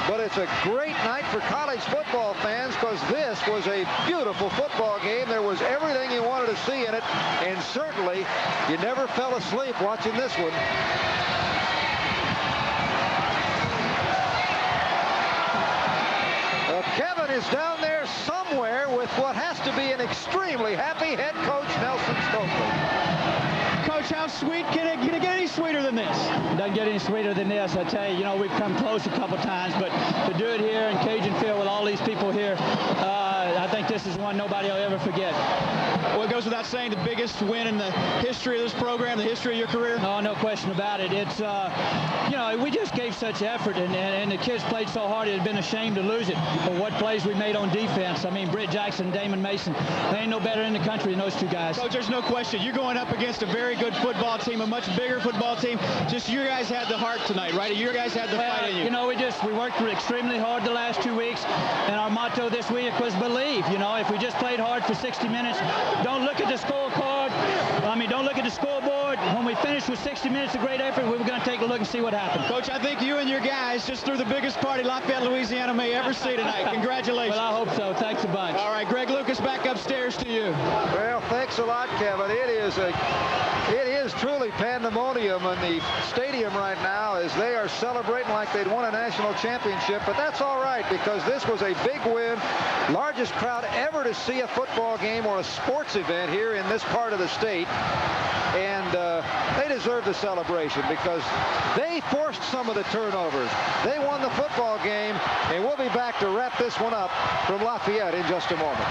But it's a great night for college football fans because this was a beautiful football game. There was everything you wanted to see in it, and certainly you never fell asleep watching this one. Kevin is down there somewhere with what has to be an extremely happy head coach, Nelson Stokley. Coach, how sweet can it get any sweeter than this? It doesn't get any sweeter than this. I tell you, we've come close a couple times, but to do it here in Cajun Field with all these people here, I think this is one nobody will ever forget. Well, it goes without saying the biggest win in the history of this program, the history of your career? Oh, no question about it. It's, we just gave such effort, and the kids played so hard, it had been a shame to lose it. But what plays we made on defense. I mean, Britt Jackson, Damon Mason, they ain't no better in the country than those two guys. Coach, there's no question. You're going up against a very good football team, a much bigger football team. Just you guys had the heart tonight, right? You guys had the fight in you. We worked extremely hard the last 2 weeks, and our motto this week was believe. If we just played hard for 60 minutes, don't look at the scorecard. Don't look at the scoreboard. When we finished with 60 minutes of great effort, we were going to take a look and see what happened. Coach, I think you and your guys just threw the biggest party Lafayette, Louisiana may ever see tonight. Congratulations. Well, I hope so. Thanks a bunch. All right, Greg Lucas, back upstairs to you. Well, thanks a lot, Kevin. It is truly pandemonium in the stadium right now as they are celebrating like they'd won a national championship, but that's all right because this was a big win. Largest crowd ever to see a football game or a sports event here in this part of the state, and they deserve the celebration because they forced some of the turnovers. They won the football game, and we'll be back to wrap this one up from Lafayette in just a moment.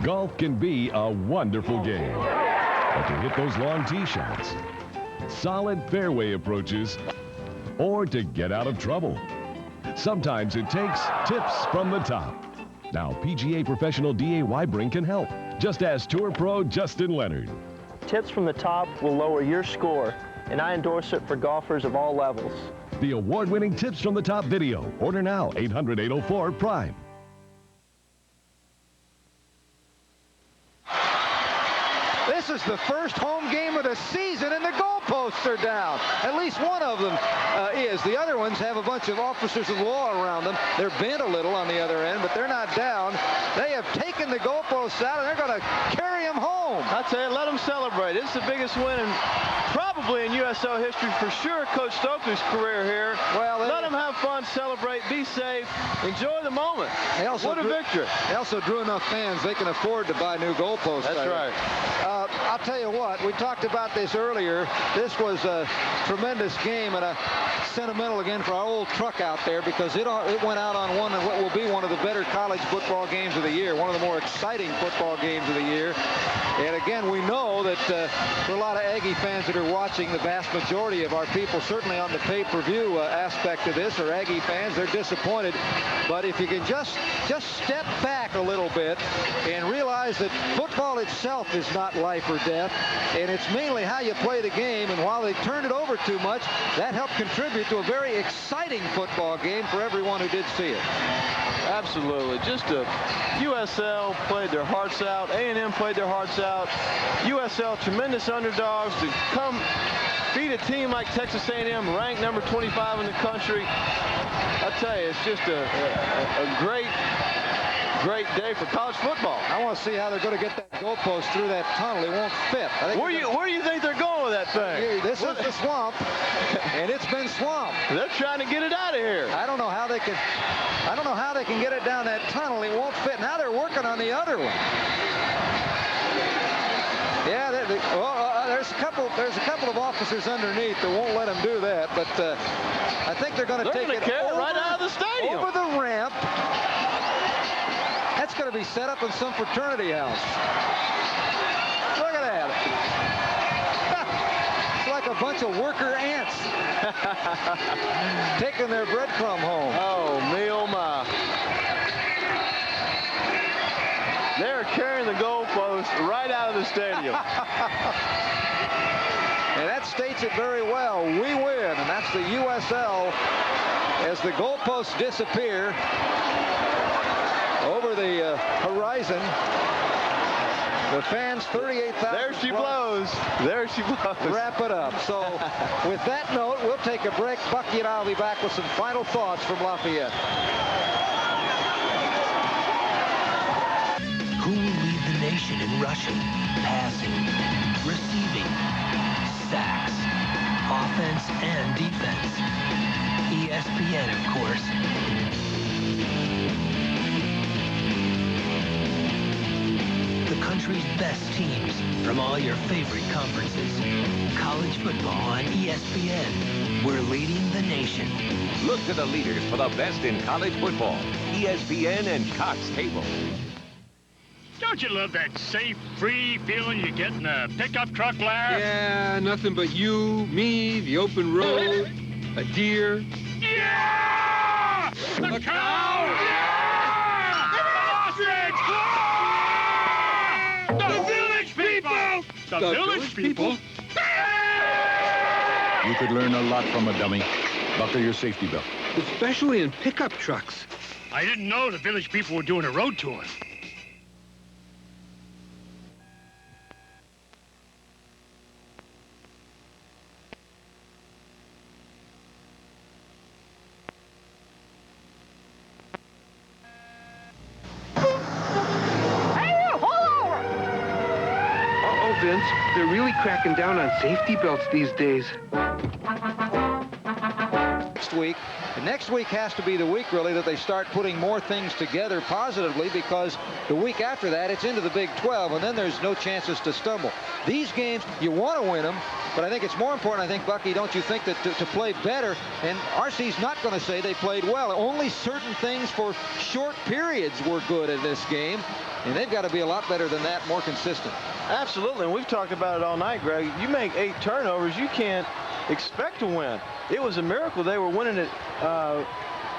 Golf can be a wonderful game, but to hit those long tee shots, solid fairway approaches, or to get out of trouble, sometimes it takes tips from the top. Now, PGA professional D.A. Wybring can help. Just ask Tour Pro Justin Leonard. Tips from the top will lower your score, and I endorse it for golfers of all levels. The award-winning Tips from the Top video. Order now, 800-804-PRIME. This is the first home game of the season, and the goalposts are down. At least one of them is. The other ones have a bunch of officers of law around them. They're bent a little on the other end, but they're not down. They have taken the goalposts out, and they're going to carry them home. I tell you, let them celebrate. It's the biggest win probably in USL history, for sure, Coach Stokley's career here. Well, let them have fun, celebrate, be safe, enjoy the moment. What a victory. They also drew enough fans they can afford to buy new goalposts. That's right. I'll tell you what, we talked about this earlier. This was a tremendous game, and sentimental again for our old truck out there, because it went out on one of what will be one of the better college football games of the year, one of the more exciting football games of the year. And again, we know that for a lot of Aggie fans that are watching, the vast majority of our people, certainly on the pay-per-view aspect of this, are Aggie fans. They're disappointed. But if you can just step back a little bit and realize that football itself is not life or death, and it's mainly how you play the game, and while they turned it over too much, that helped contribute to a very exciting football game for everyone who did see it. Absolutely. Just USL played their hearts out. A&M played their hearts out. USL, tremendous underdogs to come beat a team like Texas A&M, ranked number 25 in the country. I tell you, it's just a great day for college football. I want to see how they're going to get that goalpost through that tunnel. It won't fit. Where do you think they're going with that thing? This is the swamp, and it's been swamped. They're trying to get it out of here. I don't know how they can get it down that tunnel. It won't fit. Now they're working on the other one. Yeah, there's a couple of officers underneath that won't let them do that, but I think they're going to take it right out of the stadium. Over the ramp. That's going to be set up in some fraternity house. Look at that. It's like a bunch of worker ants taking their breadcrumb home. Oh, me oh my. They're carrying the goalpost right out of the stadium. And that states it very well. We win, and that's the USL as the goalposts disappear over the horizon. The fans, 38,000. There she blows. There she blows. Wrap it up. So with that note, we'll take a break. Bucky and I will be back with some final thoughts from Lafayette. Who will lead the nation in rushing, passing, receiving, sacks, offense and defense? ESPN, of course. The country's best teams from all your favorite conferences. College football on ESPN. We're leading the nation. Look to the leaders for the best in college football. ESPN and Cox Cable. Don't you love that safe, free feeling you get in a pickup truck, Larry? Yeah, nothing but you, me, the open road, a deer. Yeah! A cow! Yeah! An ostrich! The village people! The village people? You could learn a lot from a dummy. Buckle your safety belt. Especially in pickup trucks. I didn't know the village people were doing a road tour. Vince, they're really cracking down on safety belts these days. Next week has to be the week, really, that they start putting more things together positively, because the week after that, it's into the Big 12, and then there's no chances to stumble. These games, you want to win them, but I think it's more important, I think, Bucky, don't you think, that to play better, and RC's not going to say they played well. Only certain things for short periods were good in this game, and they've got to be a lot better than that, more consistent. Absolutely, and we've talked about it all night, Greg. You make 8 turnovers, you can't expect to win. It was a miracle they were winning it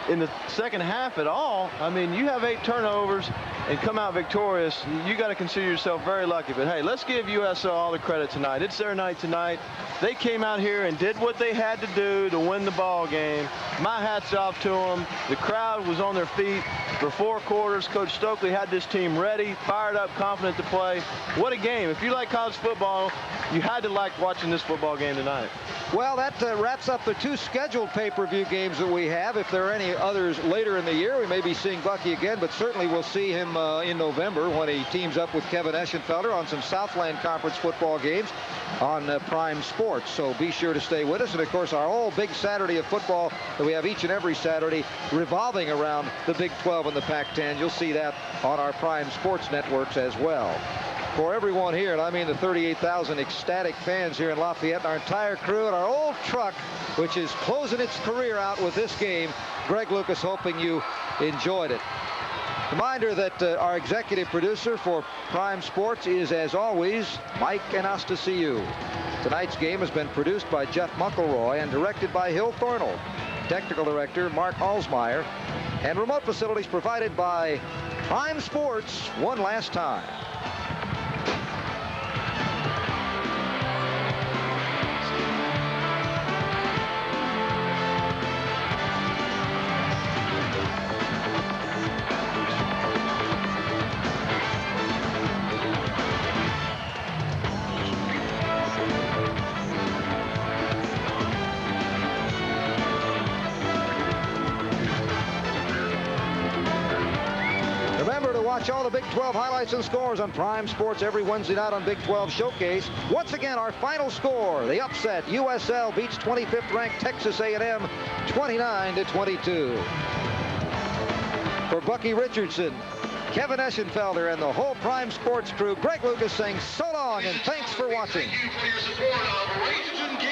in the second half at all. I mean, you have 8 turnovers and come out victorious. You got to consider yourself very lucky. But hey, let's give USL all the credit tonight. It's their night tonight. They came out here and did what they had to do to win the ball game. My hat's off to them. The crowd was on their feet for 4 quarters. Coach Stokley had this team ready, fired up, confident to play. What a game. If you like college football, you had to like watching this football game tonight. Well, that wraps up the 2 scheduled pay-per-view games that we have, if there are any seeing others later in the year. We may be seeing Bucky again, but certainly we'll see him in November when he teams up with Kevin Eschenfelder on some Southland Conference football games on Prime Sports. So be sure to stay with us. And, of course, our whole big Saturday of football that we have each and every Saturday revolving around the Big 12 and the Pac-10. You'll see that on our Prime Sports networks as well. For everyone here, and I mean the 38,000 ecstatic fans here in Lafayette, and our entire crew, and our old truck, which is closing its career out with this game, Greg Lucas, hoping you enjoyed it. Reminder that our executive producer for Prime Sports is, as always, Mike Anastasiou. Tonight's game has been produced by Jeff Muckleroy and directed by Hill Thornell. Technical director Mark Alsmeyer. And remote facilities provided by Prime Sports one last time. Watch all the Big 12 highlights and scores on Prime Sports every Wednesday night on Big 12 Showcase. Once again, our final score, the upset, USL beats 25th ranked Texas A&M 29-22. For Bucky Richardson, Kevin Eschenfelder, and the whole Prime Sports crew, Greg Lucas saying so long and thanks for watching. Thank you for your support of Ragin Cajuns.